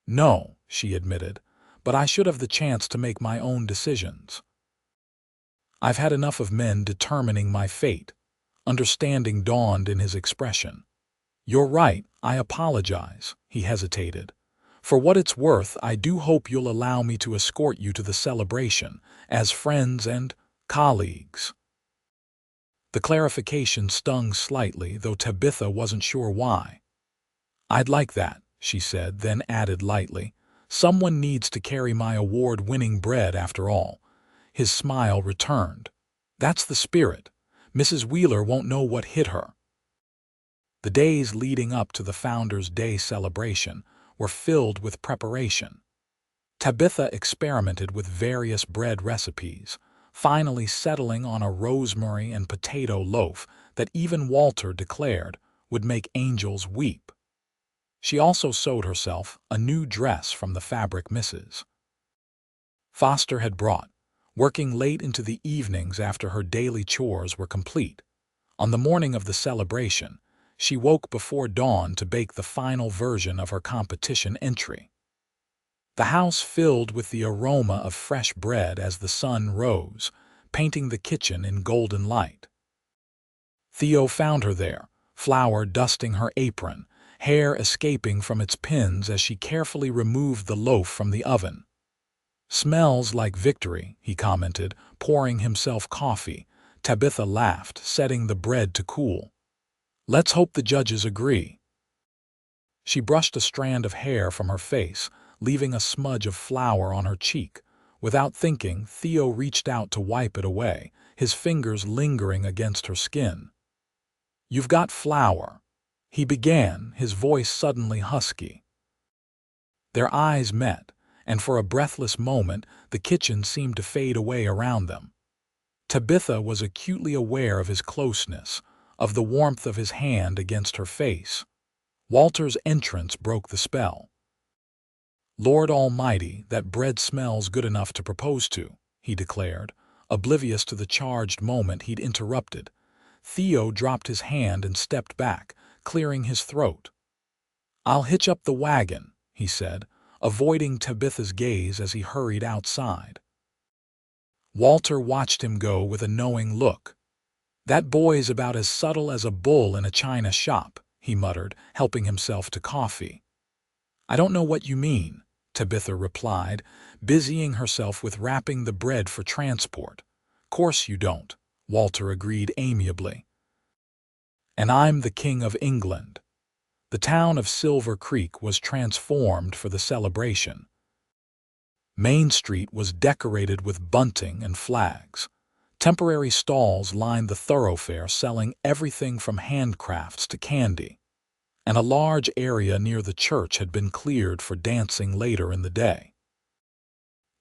"No," she admitted, "but I should have the chance to make my own decisions. I've had enough of men determining my fate." Understanding dawned in his expression. "You're right, I apologize." He hesitated. "For what it's worth, I do hope you'll allow me to escort you to the celebration, as friends and colleagues." The clarification stung slightly, though Tabitha wasn't sure why. "I'd like that," she said, then added lightly, "Someone needs to carry my award-winning bread after all." His smile returned. "That's the spirit. Mrs. Wheeler won't know what hit her." The days leading up to the Founders' Day celebration were filled with preparation. Tabitha experimented with various bread recipes, finally settling on a rosemary and potato loaf that even Walter declared would make angels weep. She also sewed herself a new dress from the fabric Mrs. Foster had brought, working late into the evenings after her daily chores were complete. On the morning of the celebration, she woke before dawn to bake the final version of her competition entry. The house filled with the aroma of fresh bread as the sun rose, painting the kitchen in golden light. Theo found her there, flour dusting her apron, hair escaping from its pins as she carefully removed the loaf from the oven. "Smells like victory," he commented, pouring himself coffee. Tabitha laughed, setting the bread to cool. "Let's hope the judges agree." She brushed a strand of hair from her face, leaving a smudge of flour on her cheek. Without thinking, Theo reached out to wipe it away, his fingers lingering against her skin. "You've got flour," he began, his voice suddenly husky. Their eyes met, and for a breathless moment the kitchen seemed to fade away around them. Tabitha was acutely aware of his closeness, of the warmth of his hand against her face. Walter's entrance broke the spell. "Lord Almighty, that bread smells good enough to propose to," he declared, oblivious to the charged moment he'd interrupted. Theo dropped his hand and stepped back, clearing his throat. "I'll hitch up the wagon," he said, avoiding Tabitha's gaze as he hurried outside. Walter watched him go with a knowing look. "That boy's about as subtle as a bull in a china shop," he muttered, helping himself to coffee. "I don't know what you mean," Tabitha replied, busying herself with wrapping the bread for transport. "Course you don't," Walter agreed amiably. "And I'm the King of England." The town of Silver Creek was transformed for the celebration. Main Street was decorated with bunting and flags. Temporary stalls lined the thoroughfare selling everything from handcrafts to candy. And a large area near the church had been cleared for dancing later in the day.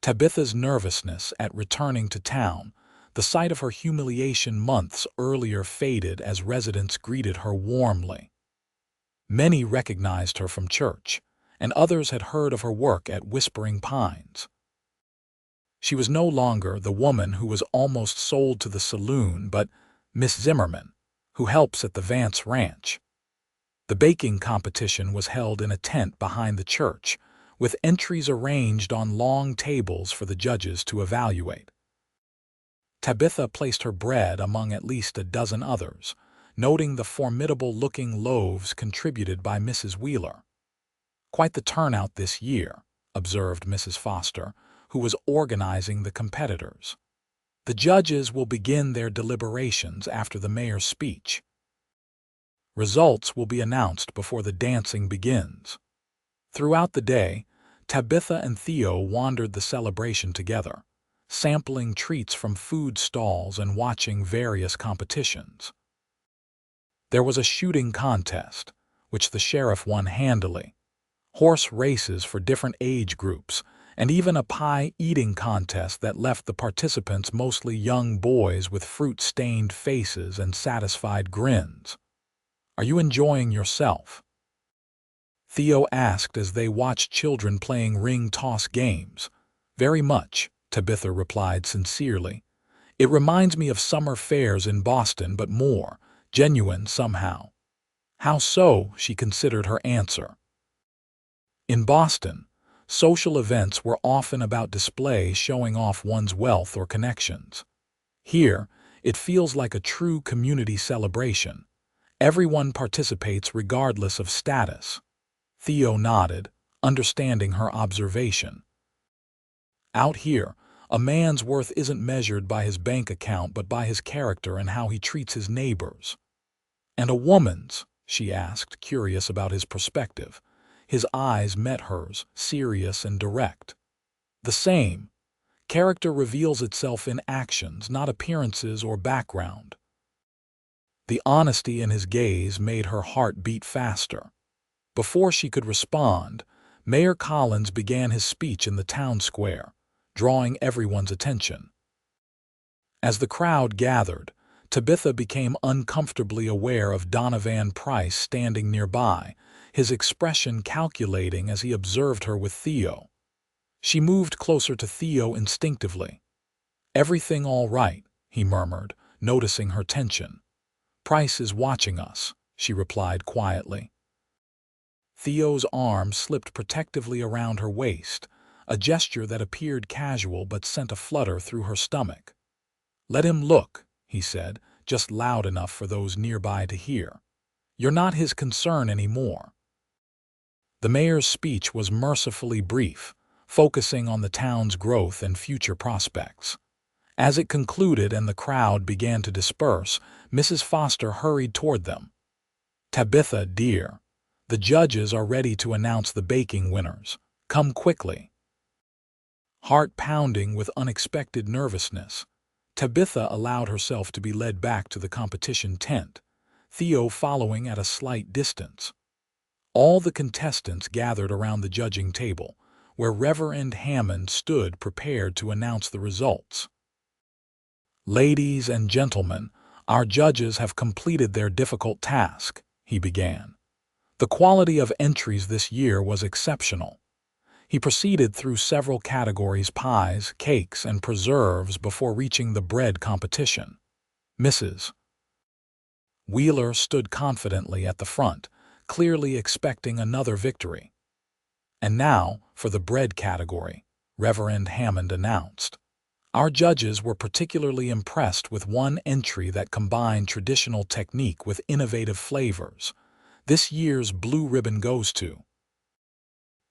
Tabitha's nervousness at returning to town, the sight of her humiliation months earlier, faded as residents greeted her warmly. Many recognized her from church, and others had heard of her work at Whispering Pines. She was no longer the woman who was almost sold to the saloon, but Miss Zimmerman, who helps at the Vance ranch. The baking competition was held in a tent behind the church, with entries arranged on long tables for the judges to evaluate. Tabitha placed her bread among at least a dozen others, noting the formidable-looking loaves contributed by Mrs. Wheeler. "Quite the turnout this year," observed Mrs. Foster, who was organizing the competitors. "The judges will begin their deliberations after the mayor's speech. Results will be announced before the dancing begins." Throughout the day, Tabitha and Theo wandered the celebration together, sampling treats from food stalls and watching various competitions. There was a shooting contest, which the sheriff won handily, horse races for different age groups, and even a pie-eating contest that left the participants mostly young boys with fruit-stained faces and satisfied grins. Are you enjoying yourself?" Theo asked as they watched children playing ring-toss games. "Very much," Tabitha replied sincerely. "It reminds me of summer fairs in Boston, but more genuine somehow." "How so?" she considered her answer. In Boston, social events were often about display showing off one's wealth or connections. Here, it feels like a true community celebration. Everyone participates regardless of status. Theo nodded, understanding her observation. "Out here, a man's worth isn't measured by his bank account but by his character and how he treats his neighbors." "And a woman's?" she asked, curious about his perspective. His eyes met hers, serious and direct. "The same. Character reveals itself in actions, not appearances or background." The honesty in his gaze made her heart beat faster. Before she could respond, Mayor Collins began his speech in the town square, drawing everyone's attention. As the crowd gathered, Tabitha became uncomfortably aware of Donovan Price standing nearby, his expression calculating as he observed her with Theo. She moved closer to Theo instinctively. "Everything all right?" he murmured, noticing her tension. "Price is watching us," she replied quietly. Theo's arm slipped protectively around her waist, a gesture that appeared casual but sent a flutter through her stomach. "Let him look," he said, just loud enough for those nearby to hear. "You're not his concern anymore." The mayor's speech was mercifully brief, focusing on the town's growth and future prospects. As it concluded and the crowd began to disperse, Mrs. Foster hurried toward them. "Tabitha, dear, the judges are ready to announce the baking winners. Come quickly." Heart pounding with unexpected nervousness, Tabitha allowed herself to be led back to the competition tent, Theo following at a slight distance. All the contestants gathered around the judging table, where Reverend Hammond stood prepared to announce the results. "Ladies and gentlemen, our judges have completed their difficult task," he began. "The quality of entries this year was exceptional." He proceeded through several categories: pies, cakes, and preserves before reaching the bread competition. Mrs. Wheeler stood confidently at the front, clearly expecting another victory. "And now, for the bread category," Reverend Hammond announced. "Our judges were particularly impressed with one entry that combined traditional technique with innovative flavors. This year's blue ribbon goes to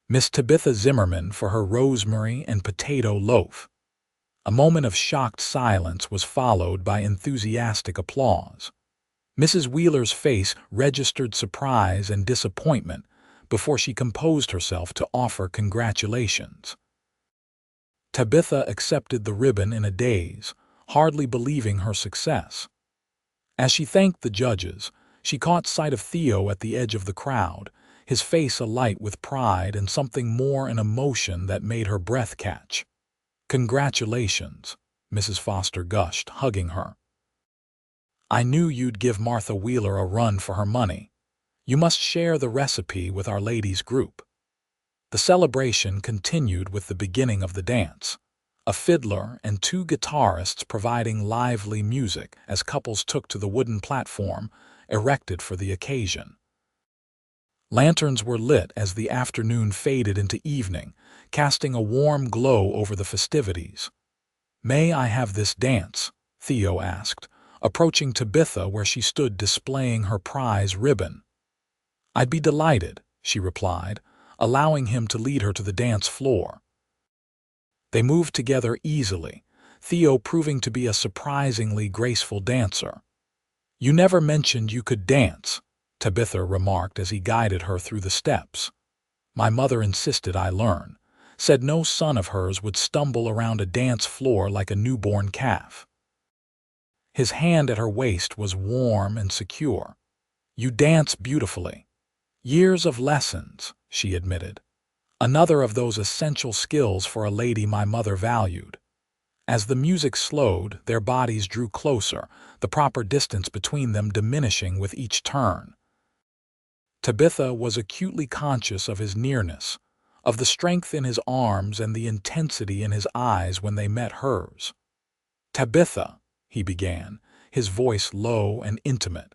Miss Tabitha Zimmerman for her rosemary and potato loaf." A moment of shocked silence was followed by enthusiastic applause. Mrs. Wheeler's face registered surprise and disappointment before she composed herself to offer congratulations. Tabitha accepted the ribbon in a daze, hardly believing her success. As she thanked the judges, she caught sight of Theo at the edge of the crowd, his face alight with pride and something more, an emotion that made her breath catch. "Congratulations," Mrs. Foster gushed, hugging her. "I knew you'd give Martha Wheeler a run for her money. You must share the recipe with our ladies group." The celebration continued with the beginning of the dance, a fiddler and two guitarists providing lively music as couples took to the wooden platform erected for the occasion. Lanterns were lit as the afternoon faded into evening, casting a warm glow over the festivities. "May I have this dance?" Theo asked, approaching Tabitha where she stood displaying her prize ribbon. "I'd be delighted," she replied, allowing him to lead her to the dance floor. They moved together easily, Theo proving to be a surprisingly graceful dancer. "You never mentioned you could dance," Tabitha remarked as he guided her through the steps. "My mother insisted I learn, said no son of hers would stumble around a dance floor like a newborn calf." His hand at her waist was warm and secure. "You dance beautifully." "Years of lessons," she admitted. "Another of those essential skills for a lady my mother valued." As the music slowed, their bodies drew closer, the proper distance between them diminishing with each turn. Tabitha was acutely conscious of his nearness, of the strength in his arms and the intensity in his eyes when they met hers. "Tabitha," he began, his voice low and intimate.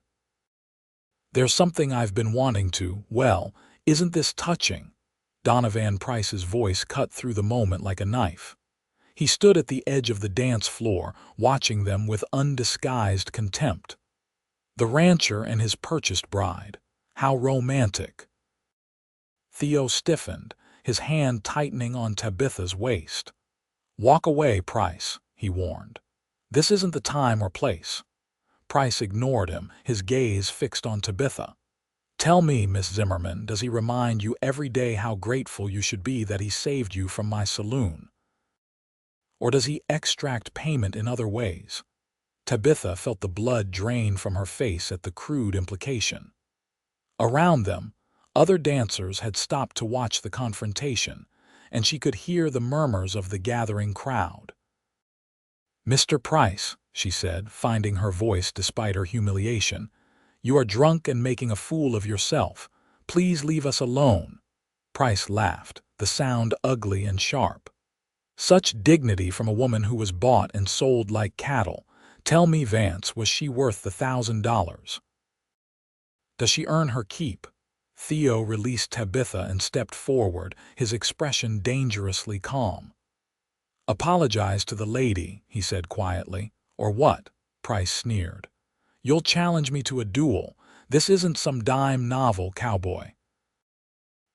"There's something I've been wanting to, well, isn't this touching?" Donovan Price's voice cut through the moment like a knife. He stood at the edge of the dance floor, watching them with undisguised contempt. The rancher and his purchased bride. How romantic. Theo stiffened, his hand tightening on Tabitha's waist. "Walk away, Price," he warned. "This isn't the time or place." Price ignored him, his gaze fixed on Tabitha. "Tell me, Miss Zimmerman, does he remind you every day how grateful you should be that he saved you from my saloon? Or does he extract payment in other ways?" Tabitha felt the blood drain from her face at the crude implication. Around them, other dancers had stopped to watch the confrontation, and she could hear the murmurs of the gathering crowd. "Mr. Price," she said, finding her voice despite her humiliation, "you are drunk and making a fool of yourself. Please leave us alone." Price laughed, the sound ugly and sharp. "Such dignity from a woman who was bought and sold like cattle. Tell me, Vance, was she worth the $1,000? Does she earn her keep?" Theo released Tabitha and stepped forward, his expression dangerously calm. "Apologize to the lady," he said quietly. "Or what?" Price sneered. "You'll challenge me to a duel. This isn't some dime novel, Cowboy."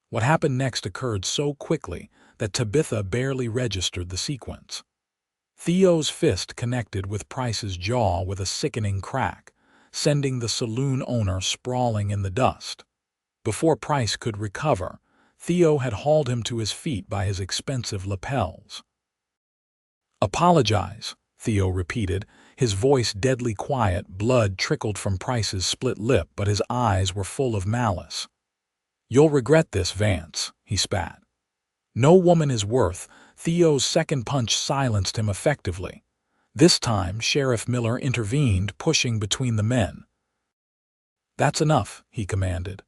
What happened next occurred so quickly that Tabitha barely registered the sequence. Theo's fist connected with Price's jaw with a sickening crack, sending the saloon owner sprawling in the dust. Before Price could recover, Theo had hauled him to his feet by his expensive lapels. "Apologize," Theo repeated, his voice deadly quiet. Blood trickled from Price's split lip, but his eyes were full of malice. "You'll regret this, Vance," he spat. "No woman is worth—" Theo's second punch silenced him effectively. This time, Sheriff Miller intervened, pushing between the men. "That's enough," he commanded.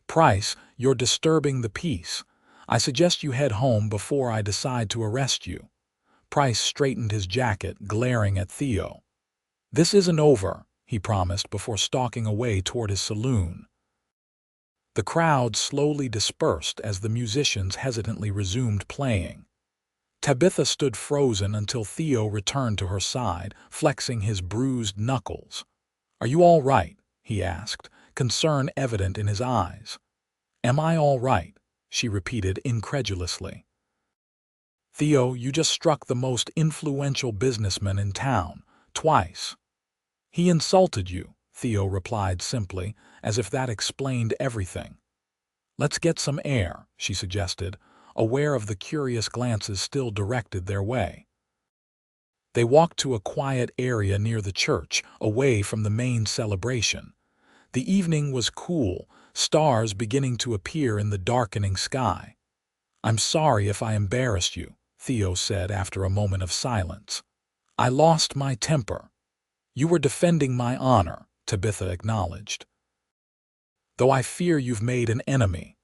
"Price, you're disturbing the peace. I suggest you head home before I decide to arrest you." Price straightened his jacket, glaring at Theo. "This isn't over," he promised before stalking away toward his saloon. The crowd slowly dispersed as the musicians hesitantly resumed playing. Tabitha stood frozen until Theo returned to her side, flexing his bruised knuckles. "Are you all right?" he asked, concern evident in his eyes. "Am I all right?" she repeated incredulously. "Theo, you just struck the most influential businessman in town, twice." "He insulted you," Theo replied simply, as if that explained everything. "Let's get some air," she suggested, aware of the curious glances still directed their way. They walked to a quiet area near the church, away from the main celebration. The evening was cool, stars beginning to appear in the darkening sky. "I'm sorry if I embarrassed you," Theo said after a moment of silence. "I lost my temper." "You were defending my honor," Tabitha acknowledged. "Though I fear you've made an enemy."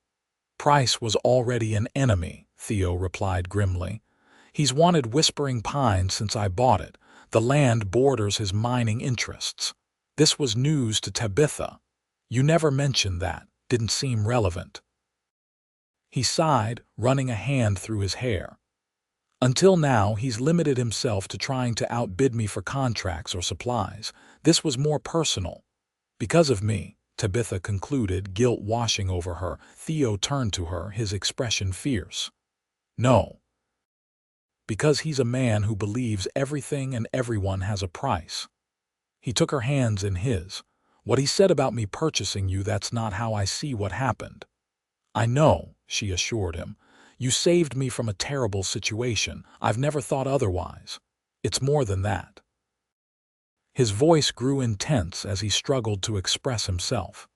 "Price was already an enemy," Theo replied grimly. "He's wanted Whispering Pines since I bought it. The land borders his mining interests." This was news to Tabitha. "You never mentioned that. Didn't seem relevant." He sighed, running a hand through his hair. "Until now, he's limited himself to trying to outbid me for contracts or supplies. This was more personal. Because of me," Tabitha concluded, guilt washing over her. Theo turned to her, his expression fierce. "No. Because he's a man who believes everything and everyone has a price." He took her hands in his. "What he said about me purchasing you, that's not how I see what happened." "I know," she assured him. "You saved me from a terrible situation. I've never thought otherwise. It's more than that." His voice grew intense as he struggled to express himself.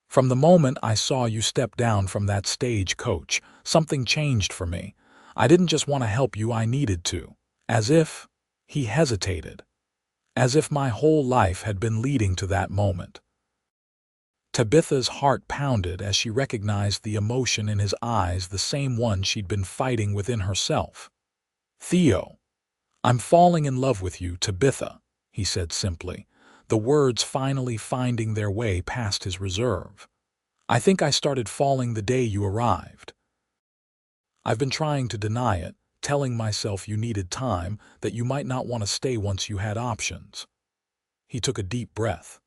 "From the moment I saw you step down from that stagecoach, something changed for me. I didn't just want to help you, I needed to. As if—" he hesitated. "As if my whole life had been leading to that moment." Tabitha's heart pounded as she recognized the emotion in his eyes, the same one she'd been fighting within herself. "Theo, I'm falling in love with you, Tabitha," he said simply, the words finally finding their way past his reserve. "I think I started falling the day you arrived. I've been trying to deny it, telling myself you needed time, that you might not want to stay once you had options." He took a deep breath.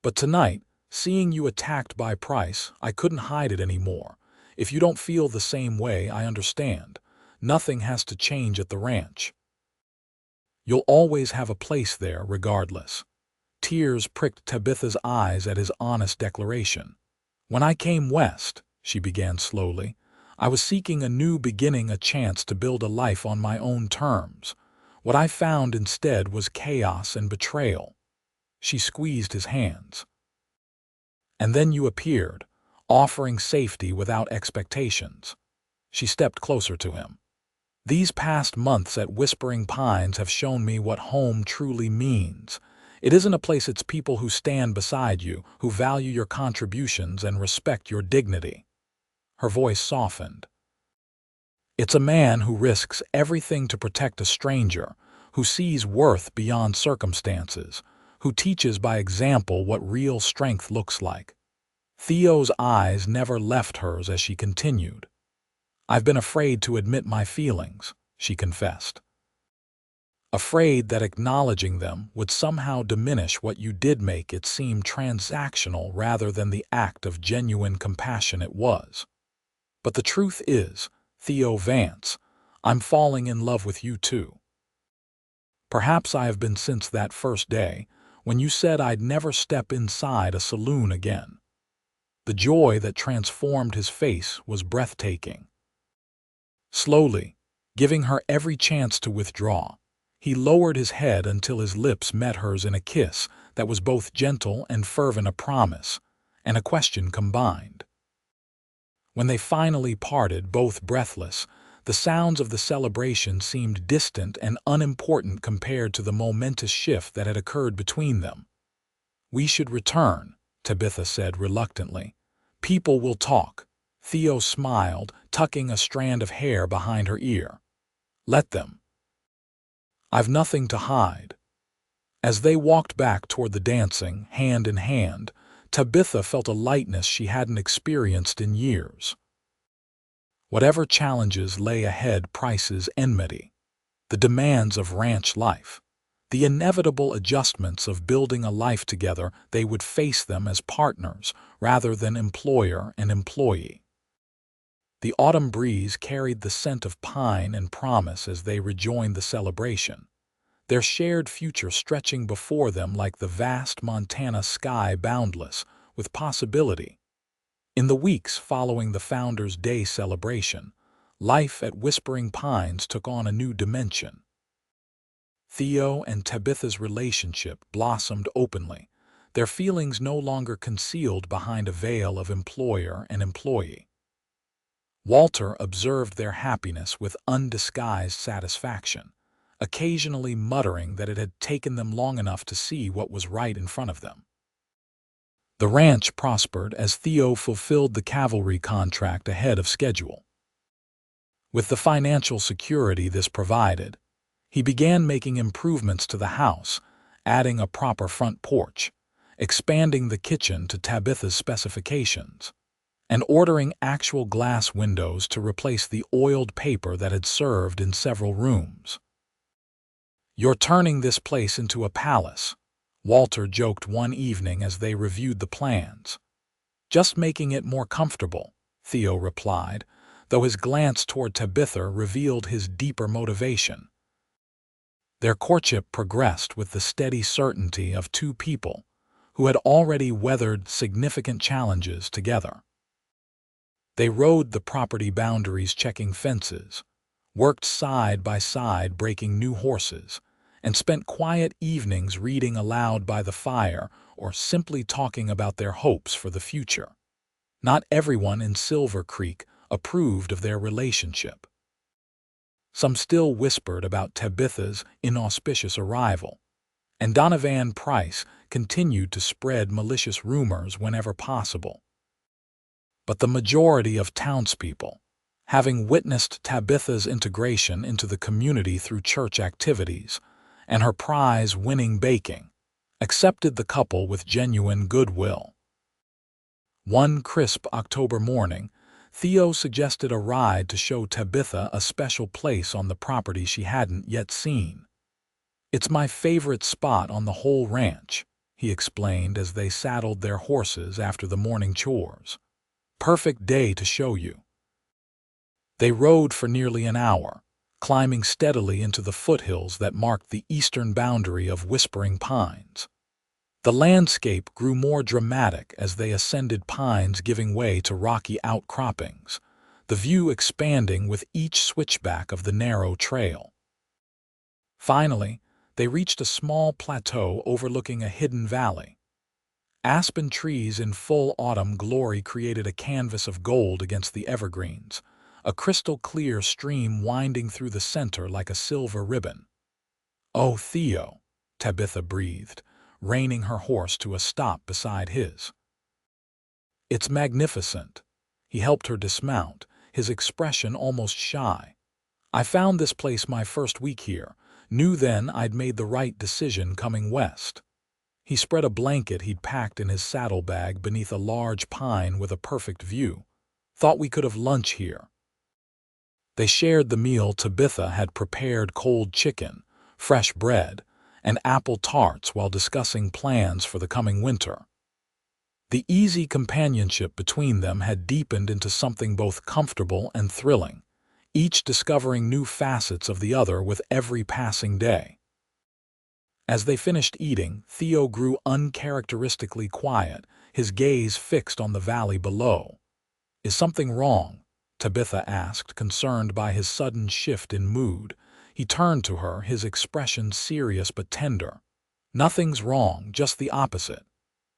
"But tonight, seeing you attacked by Price, I couldn't hide it anymore. If you don't feel the same way, I understand. Nothing has to change at the ranch. You'll always have a place there, regardless." Tears pricked Tabitha's eyes at his honest declaration. "When I came west," she began slowly, "I was seeking a new beginning, a chance to build a life on my own terms. What I found instead was chaos and betrayal." She squeezed his hands. "And then you appeared, offering safety without expectations." She stepped closer to him. "These past months at Whispering Pines have shown me what home truly means. It isn't a place, it's people who stand beside you, who value your contributions and respect your dignity." Her voice softened. "It's a man who risks everything to protect a stranger, who sees worth beyond circumstances, who teaches by example what real strength looks like." Theo's eyes never left hers as she continued. "I've been afraid to admit my feelings," she confessed. "Afraid that acknowledging them would somehow diminish what you did, make it seem transactional rather than the act of genuine compassion it was. But the truth is, Theo Vance, I'm falling in love with you too. Perhaps I have been since that first day, when you said I'd never step inside a saloon again." The joy that transformed his face was breathtaking. Slowly, giving her every chance to withdraw, he lowered his head until his lips met hers in a kiss that was both gentle and fervent, a promise and a question combined. When they finally parted, both breathless, the sounds of the celebration seemed distant and unimportant compared to the momentous shift that had occurred between them. "We should return," Tabitha said reluctantly. "People will talk." Theo smiled, tucking a strand of hair behind her ear. "Let them. I've nothing to hide." As they walked back toward the dancing, hand in hand, Tabitha felt a lightness she hadn't experienced in years. Whatever challenges lay ahead, Price's enmity, the demands of ranch life, the inevitable adjustments of building a life together, they would face them as partners rather than employer and employee. The autumn breeze carried the scent of pine and promise as they rejoined the celebration, their shared future stretching before them like the vast Montana sky, boundless with possibility. In the weeks following the Founders' Day celebration, life at Whispering Pines took on a new dimension. Theo and Tabitha's relationship blossomed openly, their feelings no longer concealed behind a veil of employer and employee. Walter observed their happiness with undisguised satisfaction, occasionally muttering that it had taken them long enough to see what was right in front of them. The ranch prospered as Theo fulfilled the cavalry contract ahead of schedule. With the financial security this provided, he began making improvements to the house, adding a proper front porch, expanding the kitchen to Tabitha's specifications, and ordering actual glass windows to replace the oiled paper that had served in several rooms. "You're turning this place into a palace," Walter joked one evening as they reviewed the plans. "Just making it more comfortable," Theo replied, though his glance toward Tabitha revealed his deeper motivation. Their courtship progressed with the steady certainty of two people who had already weathered significant challenges together. They rode the property boundaries, checking fences, worked side by side breaking new horses, and spent quiet evenings reading aloud by the fire or simply talking about their hopes for the future. Not everyone in Silver Creek approved of their relationship. Some still whispered about Tabitha's inauspicious arrival, and Donovan Price continued to spread malicious rumors whenever possible. But the majority of townspeople, having witnessed Tabitha's integration into the community through church activities and her prize-winning baking, accepted the couple with genuine goodwill. One crisp October morning, Theo suggested a ride to show Tabitha a special place on the property she hadn't yet seen. "It's my favorite spot on the whole ranch," he explained as they saddled their horses after the morning chores. "Perfect day to show you." They rode for nearly an hour, climbing steadily into the foothills that marked the eastern boundary of Whispering Pines. The landscape grew more dramatic as they ascended pines giving way to rocky outcroppings, the view expanding with each switchback of the narrow trail. Finally, they reached a small plateau overlooking a hidden valley. Aspen trees in full autumn glory created a canvas of gold against the evergreens, a crystal-clear stream winding through the center like a silver ribbon. "Oh, Theo," Tabitha breathed, reining her horse to a stop beside his. "It's magnificent." He helped her dismount, his expression almost shy. "I found this place my first week here, knew then I'd made the right decision coming west." He spread a blanket he'd packed in his saddlebag beneath a large pine with a perfect view. "Thought we could have lunch here." They shared the meal. Tabitha had prepared cold chicken, fresh bread, and apple tarts while discussing plans for the coming winter. The easy companionship between them had deepened into something both comfortable and thrilling, each discovering new facets of the other with every passing day. As they finished eating, Theo grew uncharacteristically quiet, his gaze fixed on the valley below. "Is something wrong?" Tabitha asked, concerned by his sudden shift in mood. He turned to her, his expression serious but tender. "Nothing's wrong, just the opposite."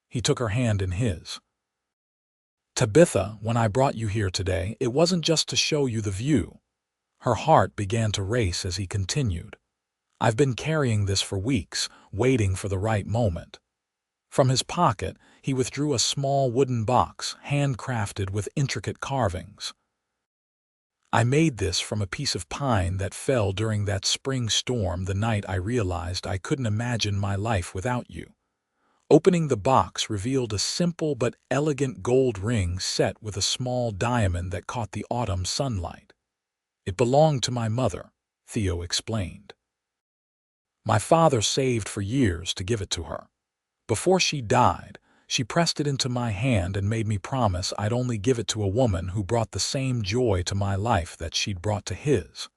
He took her hand in his. "Tabitha, when I brought you here today, it wasn't just to show you the view." Her heart began to race as he continued. "I've been carrying this for weeks, waiting for the right moment." From his pocket, he withdrew a small wooden box, handcrafted with intricate carvings. "I made this from a piece of pine that fell during that spring storm the night I realized I couldn't imagine my life without you." Opening the box revealed a simple but elegant gold ring set with a small diamond that caught the autumn sunlight. "It belonged to my mother," Theo explained. "My father saved for years to give it to her. Before she died, she pressed it into my hand and made me promise I'd only give it to a woman who brought the same joy to my life that she'd brought to his."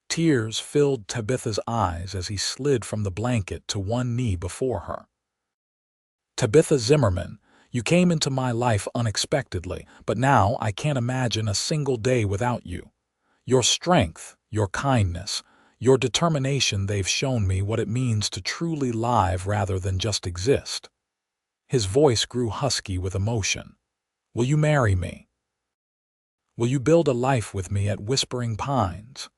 Tears filled Tabitha's eyes as he slid from the blanket to one knee before her. "Tabitha Zimmerman, you came into my life unexpectedly, but now I can't imagine a single day without you. Your strength, your kindness, your determination, they've shown me what it means to truly live rather than just exist." His voice grew husky with emotion. "Will you marry me? Will you build a life with me at Whispering Pines?"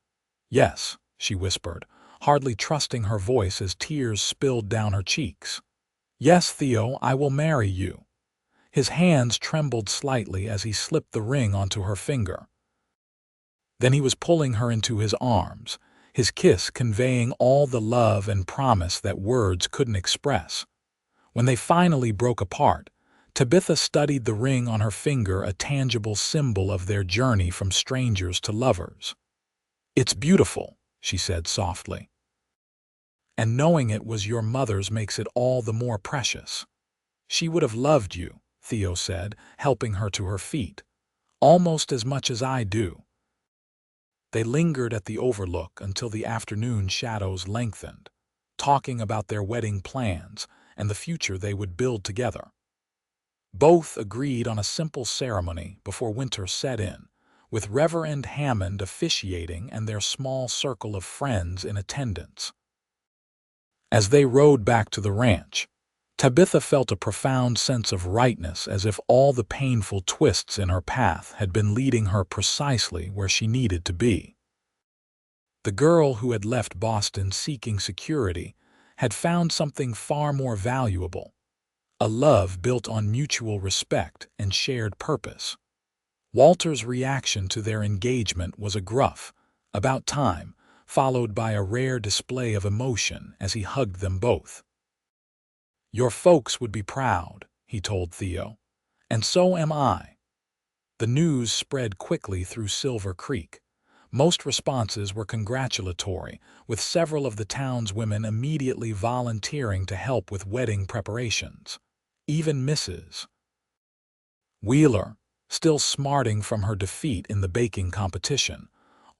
"Yes," she whispered, hardly trusting her voice as tears spilled down her cheeks. "Yes, Theo, I will marry you." His hands trembled slightly as he slipped the ring onto her finger. Then he was pulling her into his arms, his kiss conveying all the love and promise that words couldn't express. When they finally broke apart, Tabitha studied the ring on her finger, a tangible symbol of their journey from strangers to lovers. "It's beautiful," she said softly. "And knowing it was your mother's makes it all the more precious." "She would have loved you," Theo said, helping her to her feet, "almost as much as I do." They lingered at the overlook until the afternoon shadows lengthened, talking about their wedding plans and the future they would build together. Both agreed on a simple ceremony before winter set in, with Reverend Hammond officiating and their small circle of friends in attendance. As they rode back to the ranch, Tabitha felt a profound sense of rightness, as if all the painful twists in her path had been leading her precisely where she needed to be. The girl who had left Boston seeking security had found something far more valuable, a love built on mutual respect and shared purpose. Walter's reaction to their engagement was a gruff, "About time," followed by a rare display of emotion as he hugged them both. "Your folks would be proud," he told Theo, "and so am I." The news spread quickly through Silver Creek. Most responses were congratulatory, with several of the town's women immediately volunteering to help with wedding preparations. Even Mrs. Wheeler, still smarting from her defeat in the baking competition,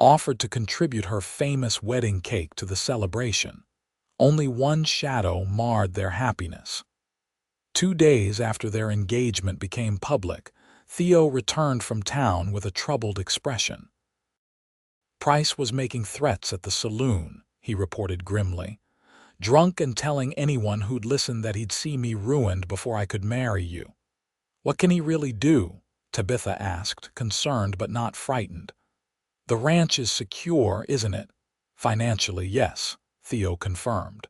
offered to contribute her famous wedding cake to the celebration. Only one shadow marred their happiness. 2 days after their engagement became public, Theo returned from town with a troubled expression. "Price was making threats at the saloon," he reported grimly. "Drunk and telling anyone who'd listen that he'd see me ruined before I could marry you." "What can he really do?" Tabitha asked, concerned but not frightened. "The ranch is secure, isn't it?" "Financially, yes," Theo confirmed.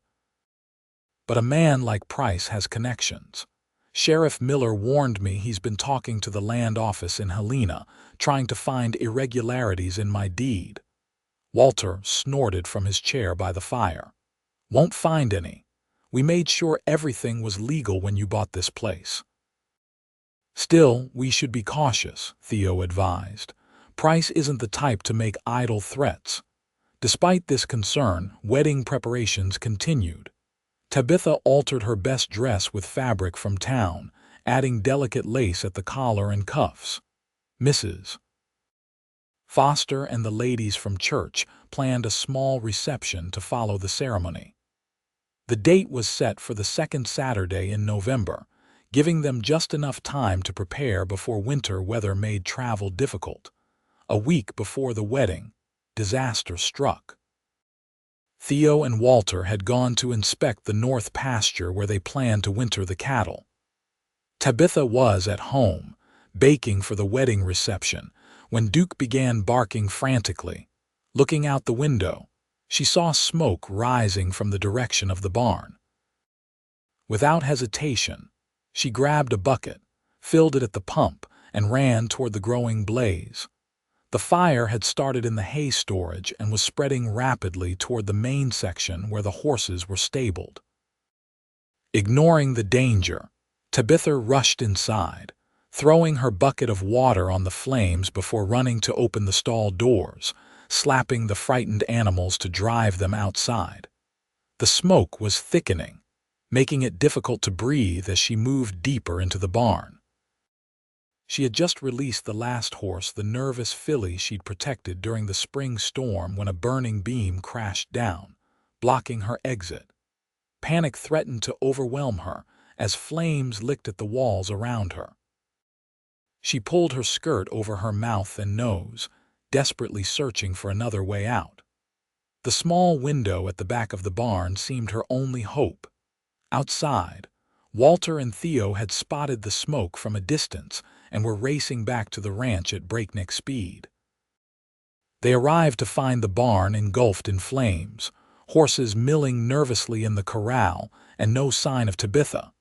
"But a man like Price has connections. Sheriff Miller warned me he's been talking to the land office in Helena, trying to find irregularities in my deed." Walter snorted from his chair by the fire. "Won't find any. We made sure everything was legal when you bought this place." "Still, we should be cautious," Theo advised. "Price isn't the type to make idle threats." Despite this concern, wedding preparations continued. Tabitha altered her best dress with fabric from town, adding delicate lace at the collar and cuffs. Mrs. Foster and the ladies from church planned a small reception to follow the ceremony. The date was set for the second Saturday in November, giving them just enough time to prepare before winter weather made travel difficult. A week before the wedding, disaster struck. Theo and Walter had gone to inspect the north pasture where they planned to winter the cattle. Tabitha was at home, baking for the wedding reception, when Duke began barking frantically. Looking out the window, she saw smoke rising from the direction of the barn. Without hesitation, she grabbed a bucket, filled it at the pump, and ran toward the growing blaze. The fire had started in the hay storage and was spreading rapidly toward the main section where the horses were stabled. Ignoring the danger, Tabitha rushed inside, throwing her bucket of water on the flames before running to open the stall doors, slapping the frightened animals to drive them outside. The smoke was thickening, making it difficult to breathe as she moved deeper into the barn. She had just released the last horse, the nervous filly she'd protected during the spring storm, when a burning beam crashed down, blocking her exit. Panic threatened to overwhelm her as flames licked at the walls around her. She pulled her skirt over her mouth and nose, desperately searching for another way out. The small window at the back of the barn seemed her only hope. Outside, Walter and Theo had spotted the smoke from a distance and were racing back to the ranch at breakneck speed. They arrived to find the barn engulfed in flames, horses milling nervously in the corral, and no sign of Tabitha.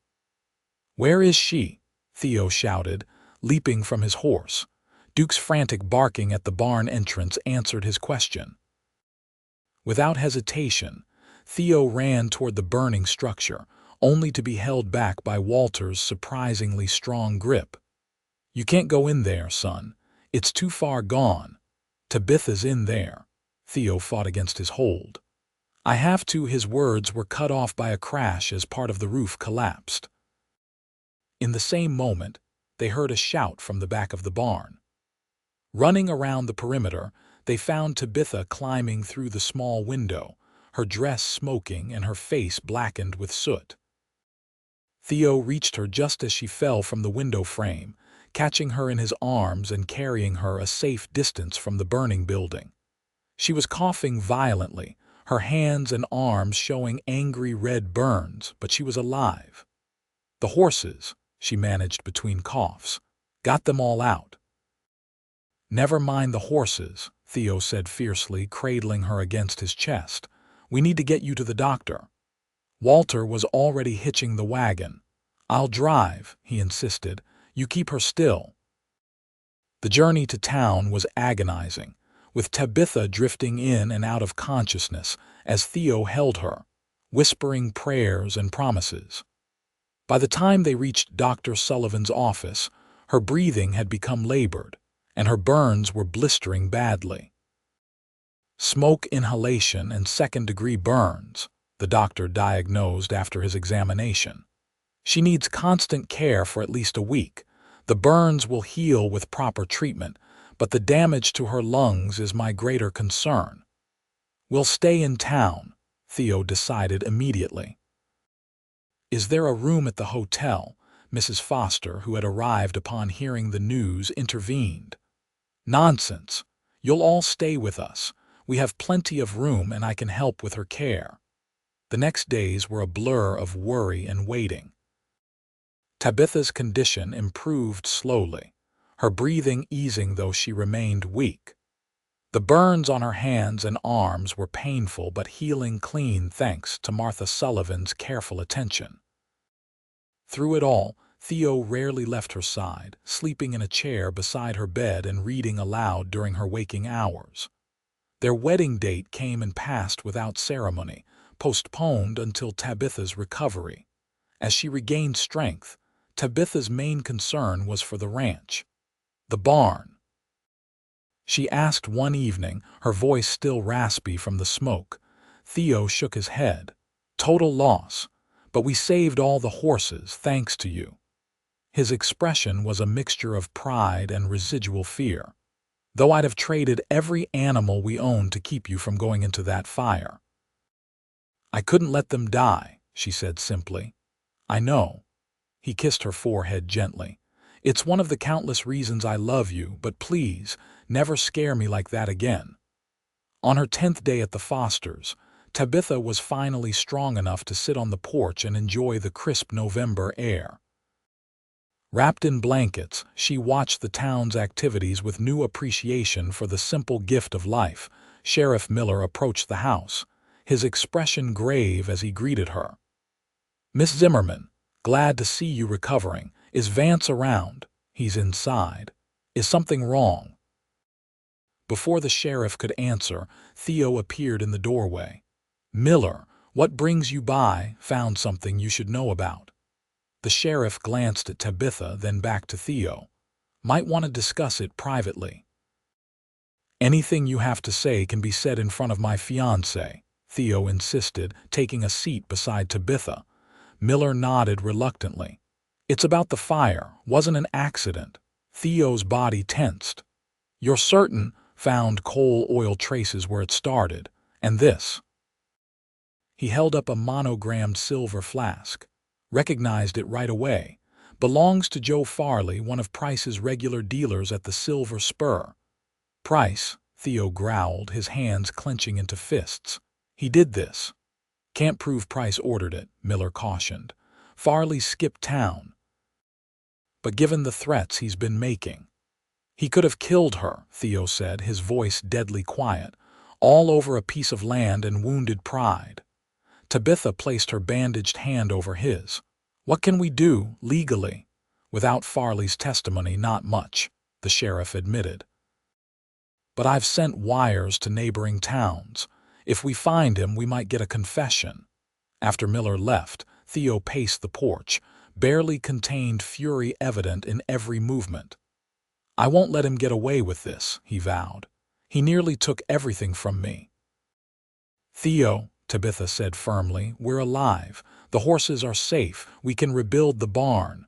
"Where is she?" Theo shouted, leaping from his horse. Duke's frantic barking at the barn entrance answered his question. Without hesitation, Theo ran toward the burning structure, only to be held back by Walter's surprisingly strong grip. "You can't go in there, son. It's too far gone. Tabitha's in there." Theo fought against his hold. "I have to." His words were cut off by a crash as part of the roof collapsed. In the same moment, they heard a shout from the back of the barn. Running around the perimeter, they found Tabitha climbing through the small window, her dress smoking and her face blackened with soot. Theo reached her just as she fell from the window frame, catching her in his arms and carrying her a safe distance from the burning building. She was coughing violently, her hands and arms showing angry red burns, but she was alive. "The horses," she managed between coughs. "Got them all out." "Never mind the horses," Theo said fiercely, cradling her against his chest. "We need to get you to the doctor." Walter was already hitching the wagon. "I'll drive," he insisted. "You keep her still." The journey to town was agonizing, with Tabitha drifting in and out of consciousness as Theo held her, whispering prayers and promises. By the time they reached Dr. Sullivan's office, her breathing had become labored, and her burns were blistering badly. "Smoke inhalation and second-degree burns," the doctor diagnosed after his examination. "She needs constant care for at least a week. The burns will heal with proper treatment, but the damage to her lungs is my greater concern." "We'll stay in town," Theo decided immediately. "Is there a room at the hotel?" Mrs. Foster, who had arrived upon hearing the news, intervened. "Nonsense. You'll all stay with us. We have plenty of room and I can help with her care." The next days were a blur of worry and waiting. Tabitha's condition improved slowly, her breathing easing though she remained weak. The burns on her hands and arms were painful but healing clean thanks to Martha Sullivan's careful attention. Through it all, Theo rarely left her side, sleeping in a chair beside her bed and reading aloud during her waking hours. Their wedding date came and passed without ceremony, postponed until Tabitha's recovery. As she regained strength, Tabitha's main concern was for the ranch, the barn. She asked one evening, her voice still raspy from the smoke. Theo shook his head. "Total loss, but we saved all the horses thanks to you." His expression was a mixture of pride and residual fear. "Though I'd have traded every animal we owned to keep you from going into that fire." "I couldn't let them die," she said simply. "I know." He kissed her forehead gently. "It's one of the countless reasons I love you, but please, never scare me like that again." On her 10th day at the Fosters', Tabitha was finally strong enough to sit on the porch and enjoy the crisp November air. Wrapped in blankets, she watched the town's activities with new appreciation for the simple gift of life. Sheriff Miller approached the house, his expression grave as he greeted her. "Miss Zimmerman, glad to see you recovering. Is Vance around?" "He's inside." "Is something wrong?" Before the sheriff could answer, Theo appeared in the doorway. "Miller, what brings you by? Found something you should know about." The sheriff glanced at Tabitha, then back to Theo. "Might want to discuss it privately." "Anything you have to say can be said in front of my fiancé," Theo insisted, taking a seat beside Tabitha. Miller nodded reluctantly. "It's about the fire. Wasn't an accident." Theo's body tensed. "You're certain?" "Found coal oil traces where it started. And this." He held up a monogrammed silver flask. "Recognized it right away. Belongs to Joe Farley, one of Price's regular dealers at the Silver Spur." "Price," Theo growled, his hands clenching into fists. "He did this." "Can't prove Price ordered it," Miller cautioned. "Farley skipped town." "But given the threats he's been making." "He could have killed her," Theo said, his voice deadly quiet. "All over a piece of land and wounded pride." Tabitha placed her bandaged hand over his. "What can we do, legally?" "Without Farley's testimony, not much," the sheriff admitted. "But I've sent wires to neighboring towns. If we find him, we might get a confession." After Miller left, Theo paced the porch, barely contained fury evident in every movement. "I won't let him get away with this," he vowed. "He nearly took everything from me." "Theo," Tabitha said firmly, "we're alive. The horses are safe. We can rebuild the barn."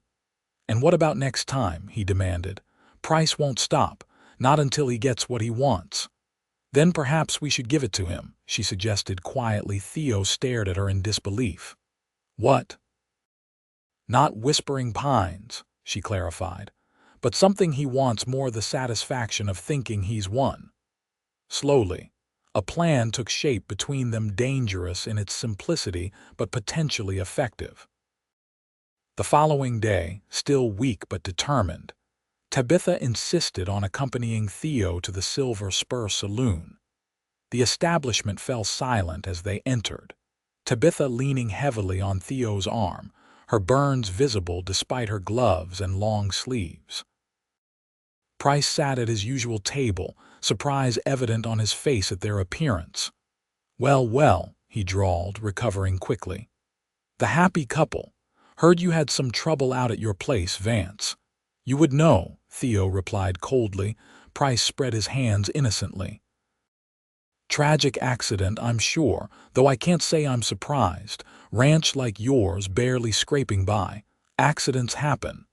"And what about next time?" he demanded. "Price won't stop, not until he gets what he wants." "Then perhaps we should give it to him," she suggested quietly. Theo stared at her in disbelief. "What?" "Not Whispering Pines," she clarified, "but something he wants more, the satisfaction of thinking he's won." Slowly, a plan took shape between them, dangerous in its simplicity but potentially effective. The following day, still weak but determined, Tabitha insisted on accompanying Theo to the Silver Spur Saloon. The establishment fell silent as they entered. Tabitha leaning heavily on Theo's arm, her burns visible despite her gloves and long sleeves. Price sat at his usual table, surprise evident on his face at their appearance. "Well, well," he drawled, recovering quickly. "The happy couple. Heard you had some trouble out at your place, Vance." "You would know," Theo replied coldly. Price spread his hands innocently. "Tragic accident, I'm sure, though I can't say I'm surprised. Ranch like yours barely scraping by. Accidents happen."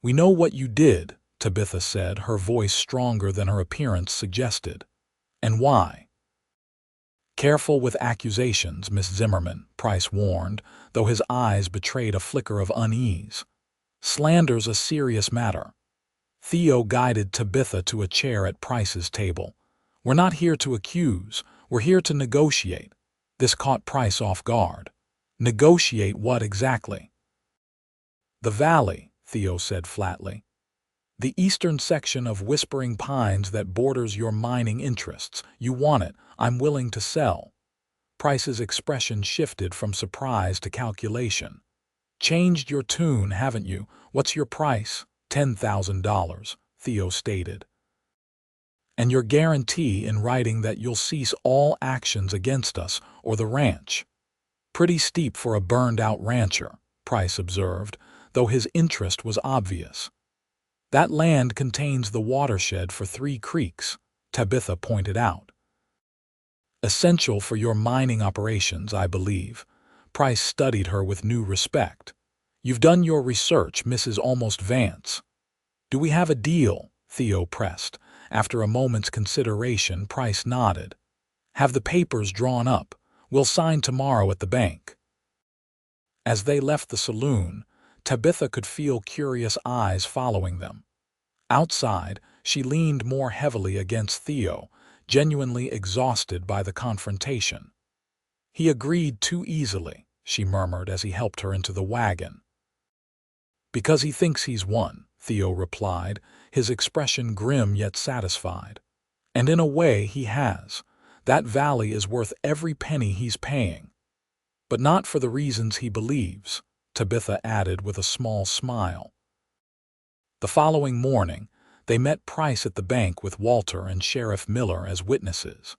"We know what you did," Tabitha said, her voice stronger than her appearance suggested. "And why?" "Careful with accusations, Miss Zimmerman," Price warned, though his eyes betrayed a flicker of unease. "Slander's a serious matter." Theo guided Tabitha to a chair at Price's table. "We're not here to accuse, we're here to negotiate." This caught Price off guard. "Negotiate what exactly?" "The valley," Theo said flatly. "The eastern section of Whispering Pines that borders your mining interests. You want it, I'm willing to sell." Price's expression shifted from surprise to calculation. "Changed your tune, haven't you? What's your price?" $10,000, Theo stated. "And your guarantee in writing that you'll cease all actions against us or the ranch." "Pretty steep for a burned-out rancher," Price observed, though his interest was obvious. "That land contains the watershed for 3 creeks," Tabitha pointed out. "Essential for your mining operations, I believe." Price studied her with new respect. "You've done your research, Mrs. Almost Vance." "Do we have a deal?" Theo pressed. After a moment's consideration, Price nodded. "Have the papers drawn up. We'll sign tomorrow at the bank." As they left the saloon, Tabitha could feel curious eyes following them. Outside, she leaned more heavily against Theo, genuinely exhausted by the confrontation. "He agreed too easily," she murmured as he helped her into the wagon. "Because he thinks he's won," Theo replied, his expression grim yet satisfied. "And in a way he has. That valley is worth every penny he's paying." "But not for the reasons he believes," Tabitha added with a small smile. The following morning, they met Price at the bank with Walter and Sheriff Miller as witnesses.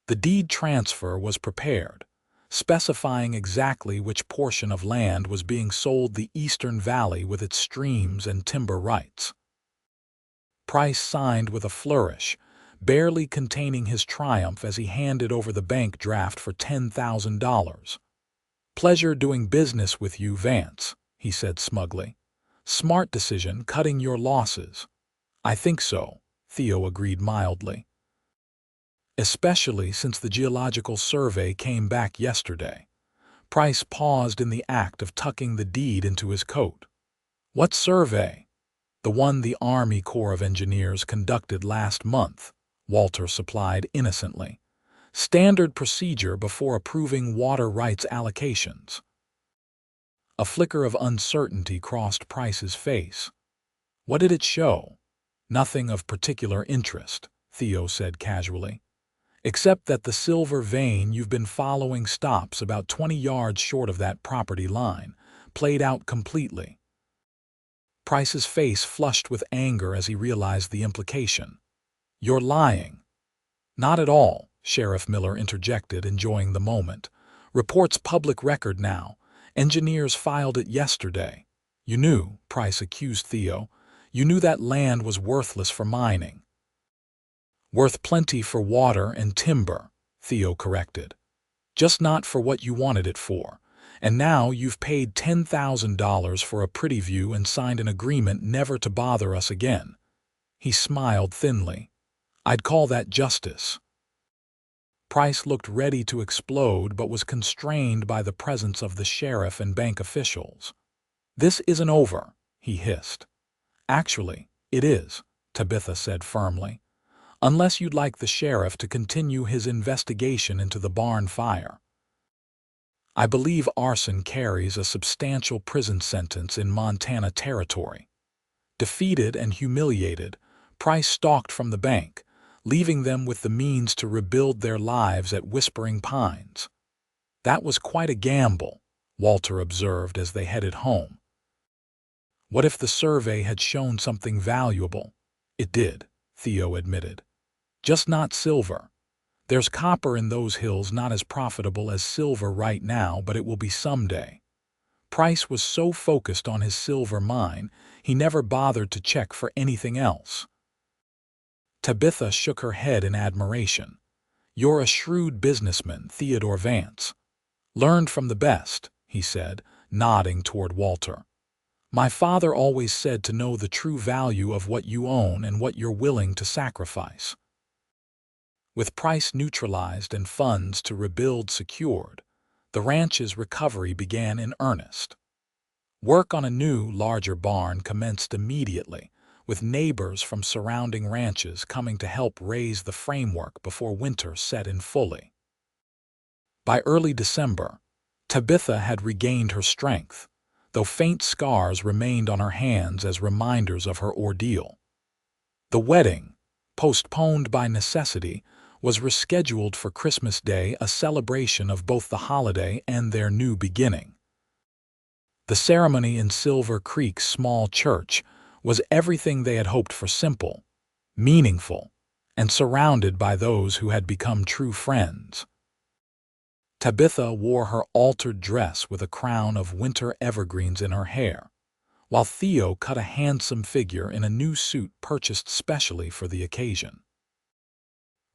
The deed transfer was prepared, specifying exactly which portion of land was being sold, the Eastern Valley with its streams and timber rights. Price signed with a flourish, barely containing his triumph as he handed over the bank draft for $10,000. "Pleasure doing business with you, Vance," he said smugly. "Smart decision, cutting your losses." "I think so," Theo agreed mildly. "Especially since the geological survey came back yesterday." Price paused in the act of tucking the deed into his coat. "What survey?" "The one the Army Corps of Engineers conducted last month," Walter supplied innocently. "Standard procedure before approving water rights allocations." A flicker of uncertainty crossed Price's face. "What did it show?" "Nothing of particular interest," Theo said casually. "Except that the silver vein you've been following stops about 20 yards short of that property line, played out completely." Price's face flushed with anger as he realized the implication. "You're lying." "Not at all," Sheriff Miller interjected, enjoying the moment. "Report's public record now. Engineers filed it yesterday." "You knew," Price accused Theo. "You knew that land was worthless for mining." "Worth plenty for water and timber," Theo corrected. "Just not for what you wanted it for. And now you've paid $10,000 for a pretty view and signed an agreement never to bother us again." He smiled thinly. "I'd call that justice." Price looked ready to explode but was constrained by the presence of the sheriff and bank officials. "This isn't over," he hissed. "Actually, it is," Tabitha said firmly. "Unless you'd like the sheriff to continue his investigation into the barn fire." "I believe arson carries a substantial prison sentence in Montana territory." Defeated and humiliated, Price stalked from the bank, leaving them with the means to rebuild their lives at Whispering Pines. That was quite a gamble, Walter observed as they headed home. What if the survey had shown something valuable? It did, Theo admitted. Just not silver. There's copper in those hills, not as profitable as silver right now, but it will be someday. Price was so focused on his silver mine, he never bothered to check for anything else. Tabitha shook her head in admiration. You're a shrewd businessman, Theodore Vance. Learned from the best, he said, nodding toward Walter. My father always said to know the true value of what you own and what you're willing to sacrifice. With price neutralized and funds to rebuild secured, the ranch's recovery began in earnest. Work on a new, larger barn commenced immediately, with neighbors from surrounding ranches coming to help raise the framework before winter set in fully. By early December, Tabitha had regained her strength, though faint scars remained on her hands as reminders of her ordeal. The wedding, postponed by necessity, was rescheduled for Christmas Day, a celebration of both the holiday and their new beginning. The ceremony in Silver Creek's small church was everything they had hoped for: simple, meaningful, and surrounded by those who had become true friends. Tabitha wore her altered dress with a crown of winter evergreens in her hair, while Theo cut a handsome figure in a new suit purchased specially for the occasion.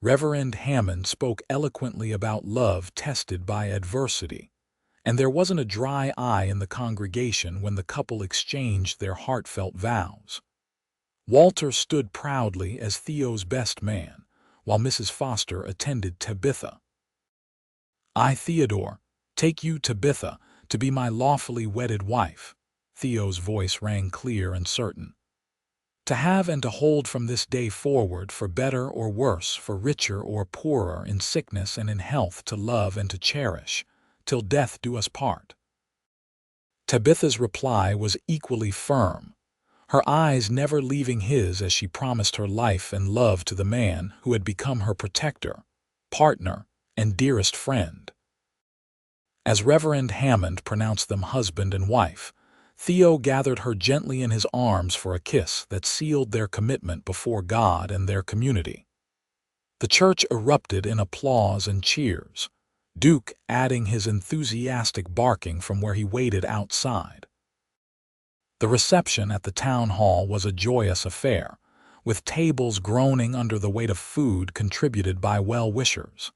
Reverend Hammond spoke eloquently about love tested by adversity, and there wasn't a dry eye in the congregation when the couple exchanged their heartfelt vows. Walter stood proudly as Theo's best man, while Mrs. Foster attended Tabitha. I, Theodore, take you, Tabitha, to be my lawfully wedded wife. Theo's voice rang clear and certain. To have and to hold from this day forward, for better or worse, for richer or poorer, in sickness and in health, to love and to cherish, till death do us part. Tabitha's reply was equally firm, her eyes never leaving his as she promised her life and love to the man who had become her protector, partner, and dearest friend. As Reverend Hammond pronounced them husband and wife, Theo gathered her gently in his arms for a kiss that sealed their commitment before God and their community. The church erupted in applause and cheers, Duke adding his enthusiastic barking from where he waited outside. The reception at the town hall was a joyous affair, with tables groaning under the weight of food contributed by well-wishers.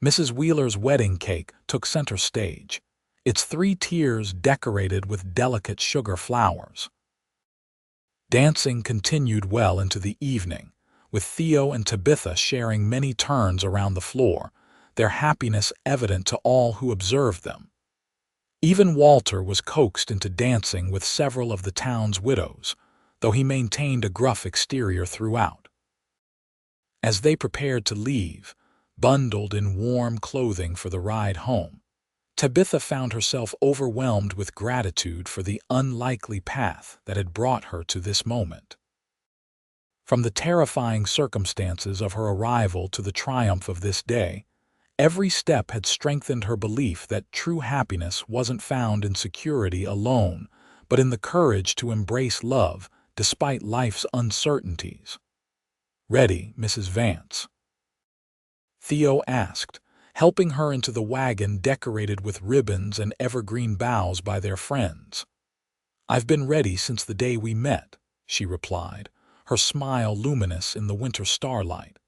Mrs. Wheeler's wedding cake took center stage, its 3 tiers decorated with delicate sugar flowers. Dancing continued well into the evening, with Theo and Tabitha sharing many turns around the floor, their happiness evident to all who observed them. Even Walter was coaxed into dancing with several of the town's widows, though he maintained a gruff exterior throughout. As they prepared to leave, bundled in warm clothing for the ride home, Tabitha found herself overwhelmed with gratitude for the unlikely path that had brought her to this moment. From the terrifying circumstances of her arrival to the triumph of this day, every step had strengthened her belief that true happiness wasn't found in security alone, but in the courage to embrace love despite life's uncertainties. Ready, Mrs. Vance? Theo asked, helping her into the wagon decorated with ribbons and evergreen boughs by their friends. I've been ready since the day we met, she replied, her smile luminous in the winter starlight.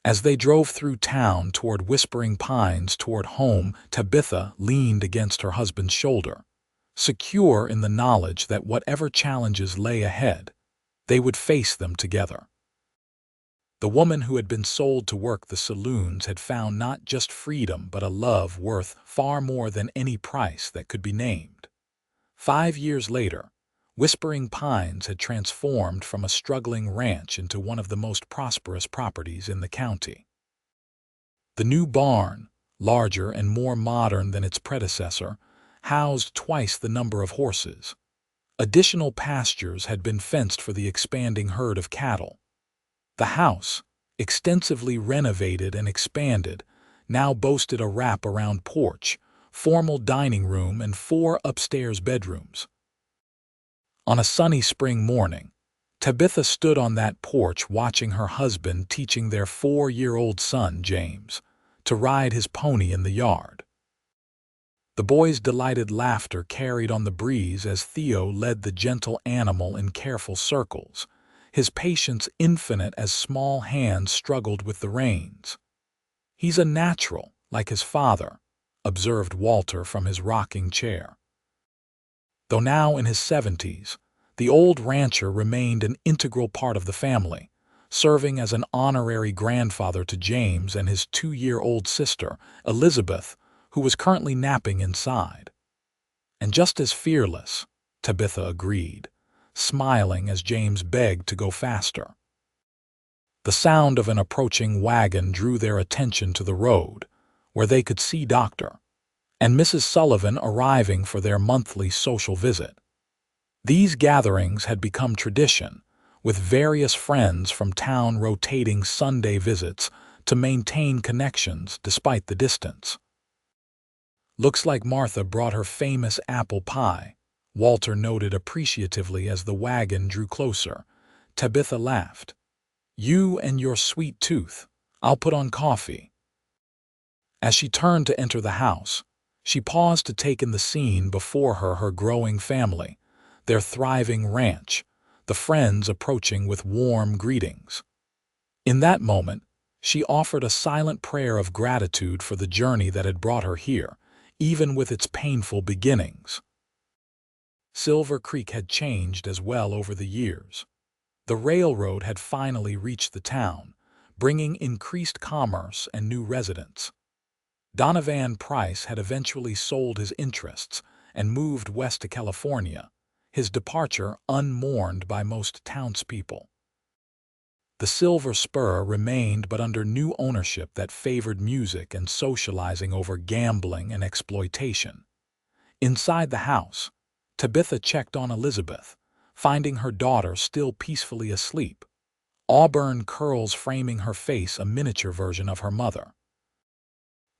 As they drove through town toward Whispering Pines toward home, Tabitha leaned against her husband's shoulder, secure in the knowledge that whatever challenges lay ahead, they would face them together. The woman who had been sold to work the saloons had found not just freedom but a love worth far more than any price that could be named. 5 years later, Whispering Pines had transformed from a struggling ranch into one of the most prosperous properties in the county. The new barn, larger and more modern than its predecessor, housed twice the number of horses. Additional pastures had been fenced for the expanding herd of cattle. The house, extensively renovated and expanded, now boasted a wrap-around porch, formal dining room, and 4 upstairs bedrooms. On a sunny spring morning, Tabitha stood on that porch watching her husband teaching their 4-year-old son, James, to ride his pony in the yard. The boy's delighted laughter carried on the breeze as Theo led the gentle animal in careful circles, his patience infinite as small hands struggled with the reins. "He's a natural, like his father," observed Walter from his rocking chair. Though now in his 70s, the old rancher remained an integral part of the family, serving as an honorary grandfather to James and his 2-year-old sister, Elizabeth, who was currently napping inside. "And just as fearless," Tabitha agreed, smiling as James begged to go faster. The sound of an approaching wagon drew their attention to the road, where they could see Dr. and Mrs. Sullivan arriving for their monthly social visit. These gatherings had become tradition, with various friends from town rotating Sunday visits to maintain connections despite the distance. "Looks like Martha brought her famous apple pie," Walter noted appreciatively as the wagon drew closer. Tabitha laughed. "You and your sweet tooth. I'll put on coffee." As she turned to enter the house, she paused to take in the scene before her growing family, their thriving ranch, the friends approaching with warm greetings. In that moment, she offered a silent prayer of gratitude for the journey that had brought her here, even with its painful beginnings. Silver Creek had changed as well over the years. The railroad had finally reached the town, bringing increased commerce and new residents. Donovan Price had eventually sold his interests and moved west to California, his departure unmourned by most townspeople. The Silver Spur remained, but under new ownership that favored music and socializing over gambling and exploitation. Inside the house, Tabitha checked on Elizabeth, finding her daughter still peacefully asleep, auburn curls framing her face a miniature version of her mother.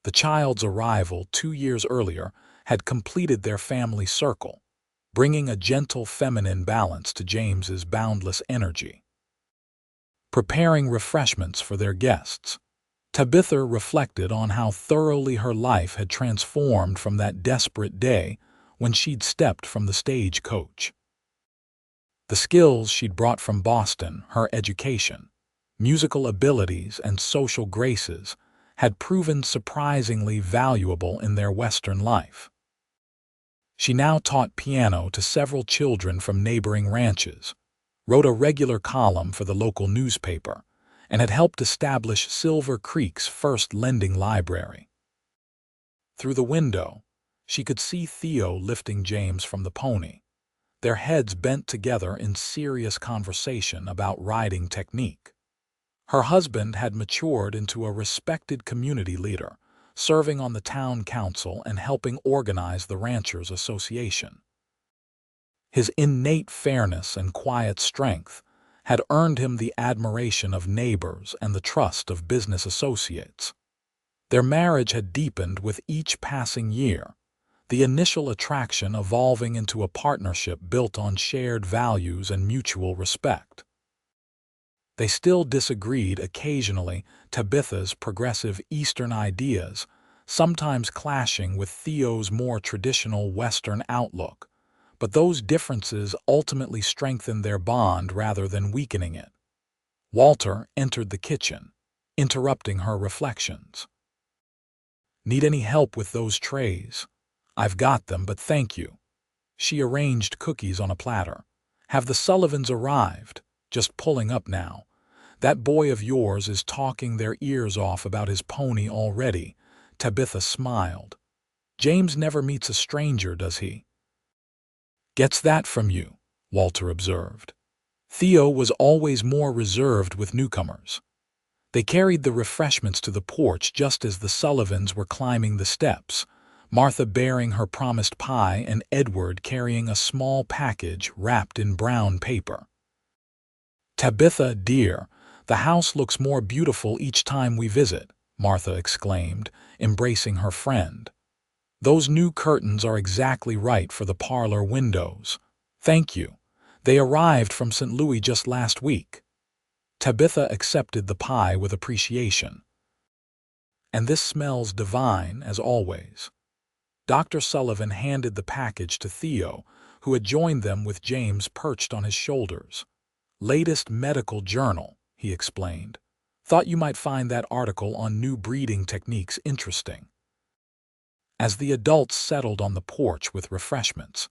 The child's arrival 2 years earlier had completed their family circle, bringing a gentle feminine balance to James's boundless energy. Preparing refreshments for their guests, Tabitha reflected on how thoroughly her life had transformed from that desperate day when she'd stepped from the stagecoach. The skills she'd brought from Boston, her education, musical abilities, and social graces had proven surprisingly valuable in their Western life. She now taught piano to several children from neighboring ranches, wrote a regular column for the local newspaper, and had helped establish Silver Creek's first lending library. Through the window, she could see Theo lifting James from the pony, their heads bent together in serious conversation about riding technique. Her husband had matured into a respected community leader, serving on the town council and helping organize the Ranchers Association. His innate fairness and quiet strength had earned him the admiration of neighbors and the trust of business associates. Their marriage had deepened with each passing year, the initial attraction evolving into a partnership built on shared values and mutual respect. They still disagreed occasionally, Tabitha's progressive Eastern ideas sometimes clashing with Theo's more traditional Western outlook, but those differences ultimately strengthened their bond rather than weakening it. Walter entered the kitchen, interrupting her reflections. "Need any help with those trays? I've got them, but thank you." She arranged cookies on a platter. "Have the Sullivans arrived? Just pulling up now. That boy of yours is talking their ears off about his pony already." Tabitha smiled. "James never meets a stranger, does he?" "Gets that from you," Walter observed. Theo was always more reserved with newcomers. They carried the refreshments to the porch just as the Sullivans were climbing the steps, Martha bearing her promised pie and Edward carrying a small package wrapped in brown paper. "Tabitha, dear, the house looks more beautiful each time we visit," Martha exclaimed, embracing her friend. "Those new curtains are exactly right for the parlor windows. Thank you. They arrived from St. Louis just last week." Tabitha accepted the pie with appreciation. "And this smells divine, as always." Dr. Sullivan handed the package to Theo, who had joined them with James perched on his shoulders. "Latest medical journal," he explained. "Thought you might find that article on new breeding techniques interesting." As the adults settled on the porch with refreshments,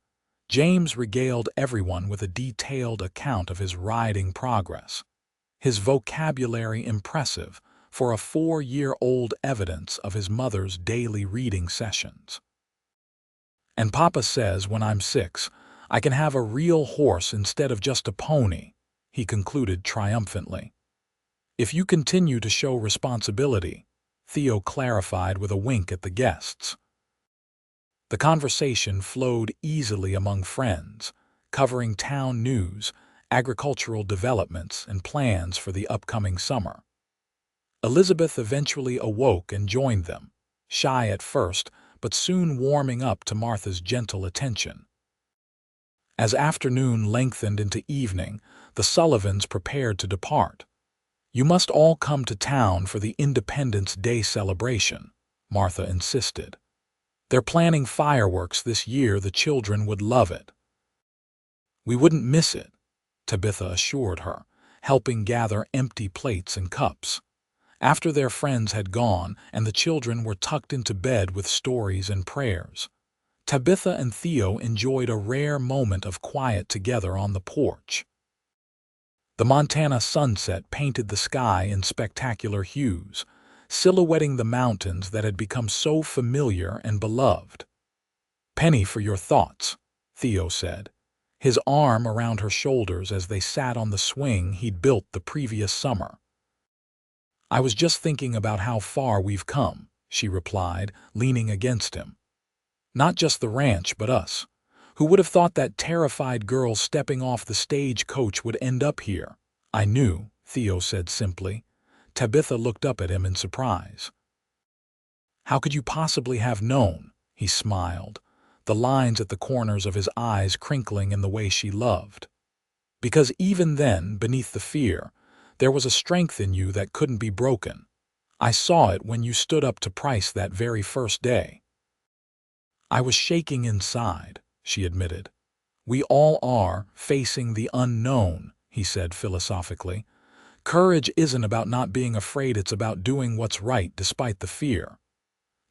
James regaled everyone with a detailed account of his riding progress, his vocabulary impressive for a 4-year-old, evidence of his mother's daily reading sessions. "And Papa says when I'm 6, I can have a real horse instead of just a pony," he concluded triumphantly. "If you continue to show responsibility," Theo clarified with a wink at the guests. The conversation flowed easily among friends, covering town news, agricultural developments, and plans for the upcoming summer. Elizabeth eventually awoke and joined them, shy at first, but soon warming up to Martha's gentle attention. As afternoon lengthened into evening, the Sullivans prepared to depart. "You must all come to town for the Independence Day celebration," Martha insisted. "They're planning fireworks this year. The children would love it." "We wouldn't miss it," Tabitha assured her, helping gather empty plates and cups. After their friends had gone and the children were tucked into bed with stories and prayers, Tabitha and Theo enjoyed a rare moment of quiet together on the porch. The Montana sunset painted the sky in spectacular hues, silhouetting the mountains that had become so familiar and beloved. "Penny for your thoughts," Theo said, his arm around her shoulders as they sat on the swing he'd built the previous summer. "I was just thinking about how far we've come," she replied, leaning against him. "Not just the ranch, but us. Who would have thought that terrified girl stepping off the stagecoach would end up here?" "I knew," Theo said simply. Tabitha looked up at him in surprise. "How could you possibly have known?" He smiled, the lines at the corners of his eyes crinkling in the way she loved. "Because even then, beneath the fear, there was a strength in you that couldn't be broken. I saw it when you stood up to Price that very first day." "I was shaking inside," she admitted. "We all are, facing the unknown," he said philosophically. "Courage isn't about not being afraid, it's about doing what's right despite the fear."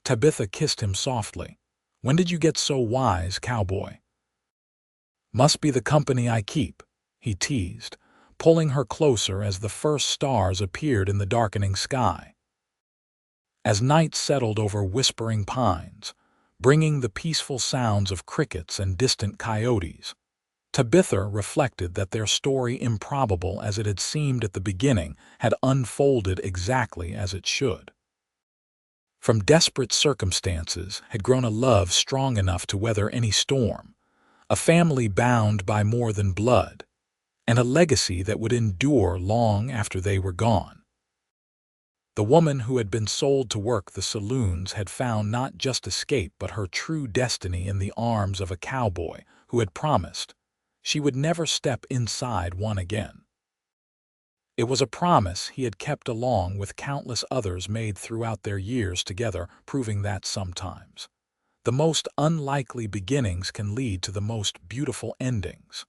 Tabitha kissed him softly. "When did you get so wise, Cowboy?" "Must be the company I keep," he teased, pulling her closer as the first stars appeared in the darkening sky. As night settled over whispering pines, bringing the peaceful sounds of crickets and distant coyotes, Tabitha reflected that their story, improbable as it had seemed at the beginning, had unfolded exactly as it should. From desperate circumstances had grown a love strong enough to weather any storm, a family bound by more than blood, and a legacy that would endure long after they were gone. The woman who had been sold to work the saloons had found not just escape but her true destiny in the arms of a cowboy who had promised she would never step inside one again. It was a promise he had kept along with countless others made throughout their years together, proving that sometimes the most unlikely beginnings can lead to the most beautiful endings.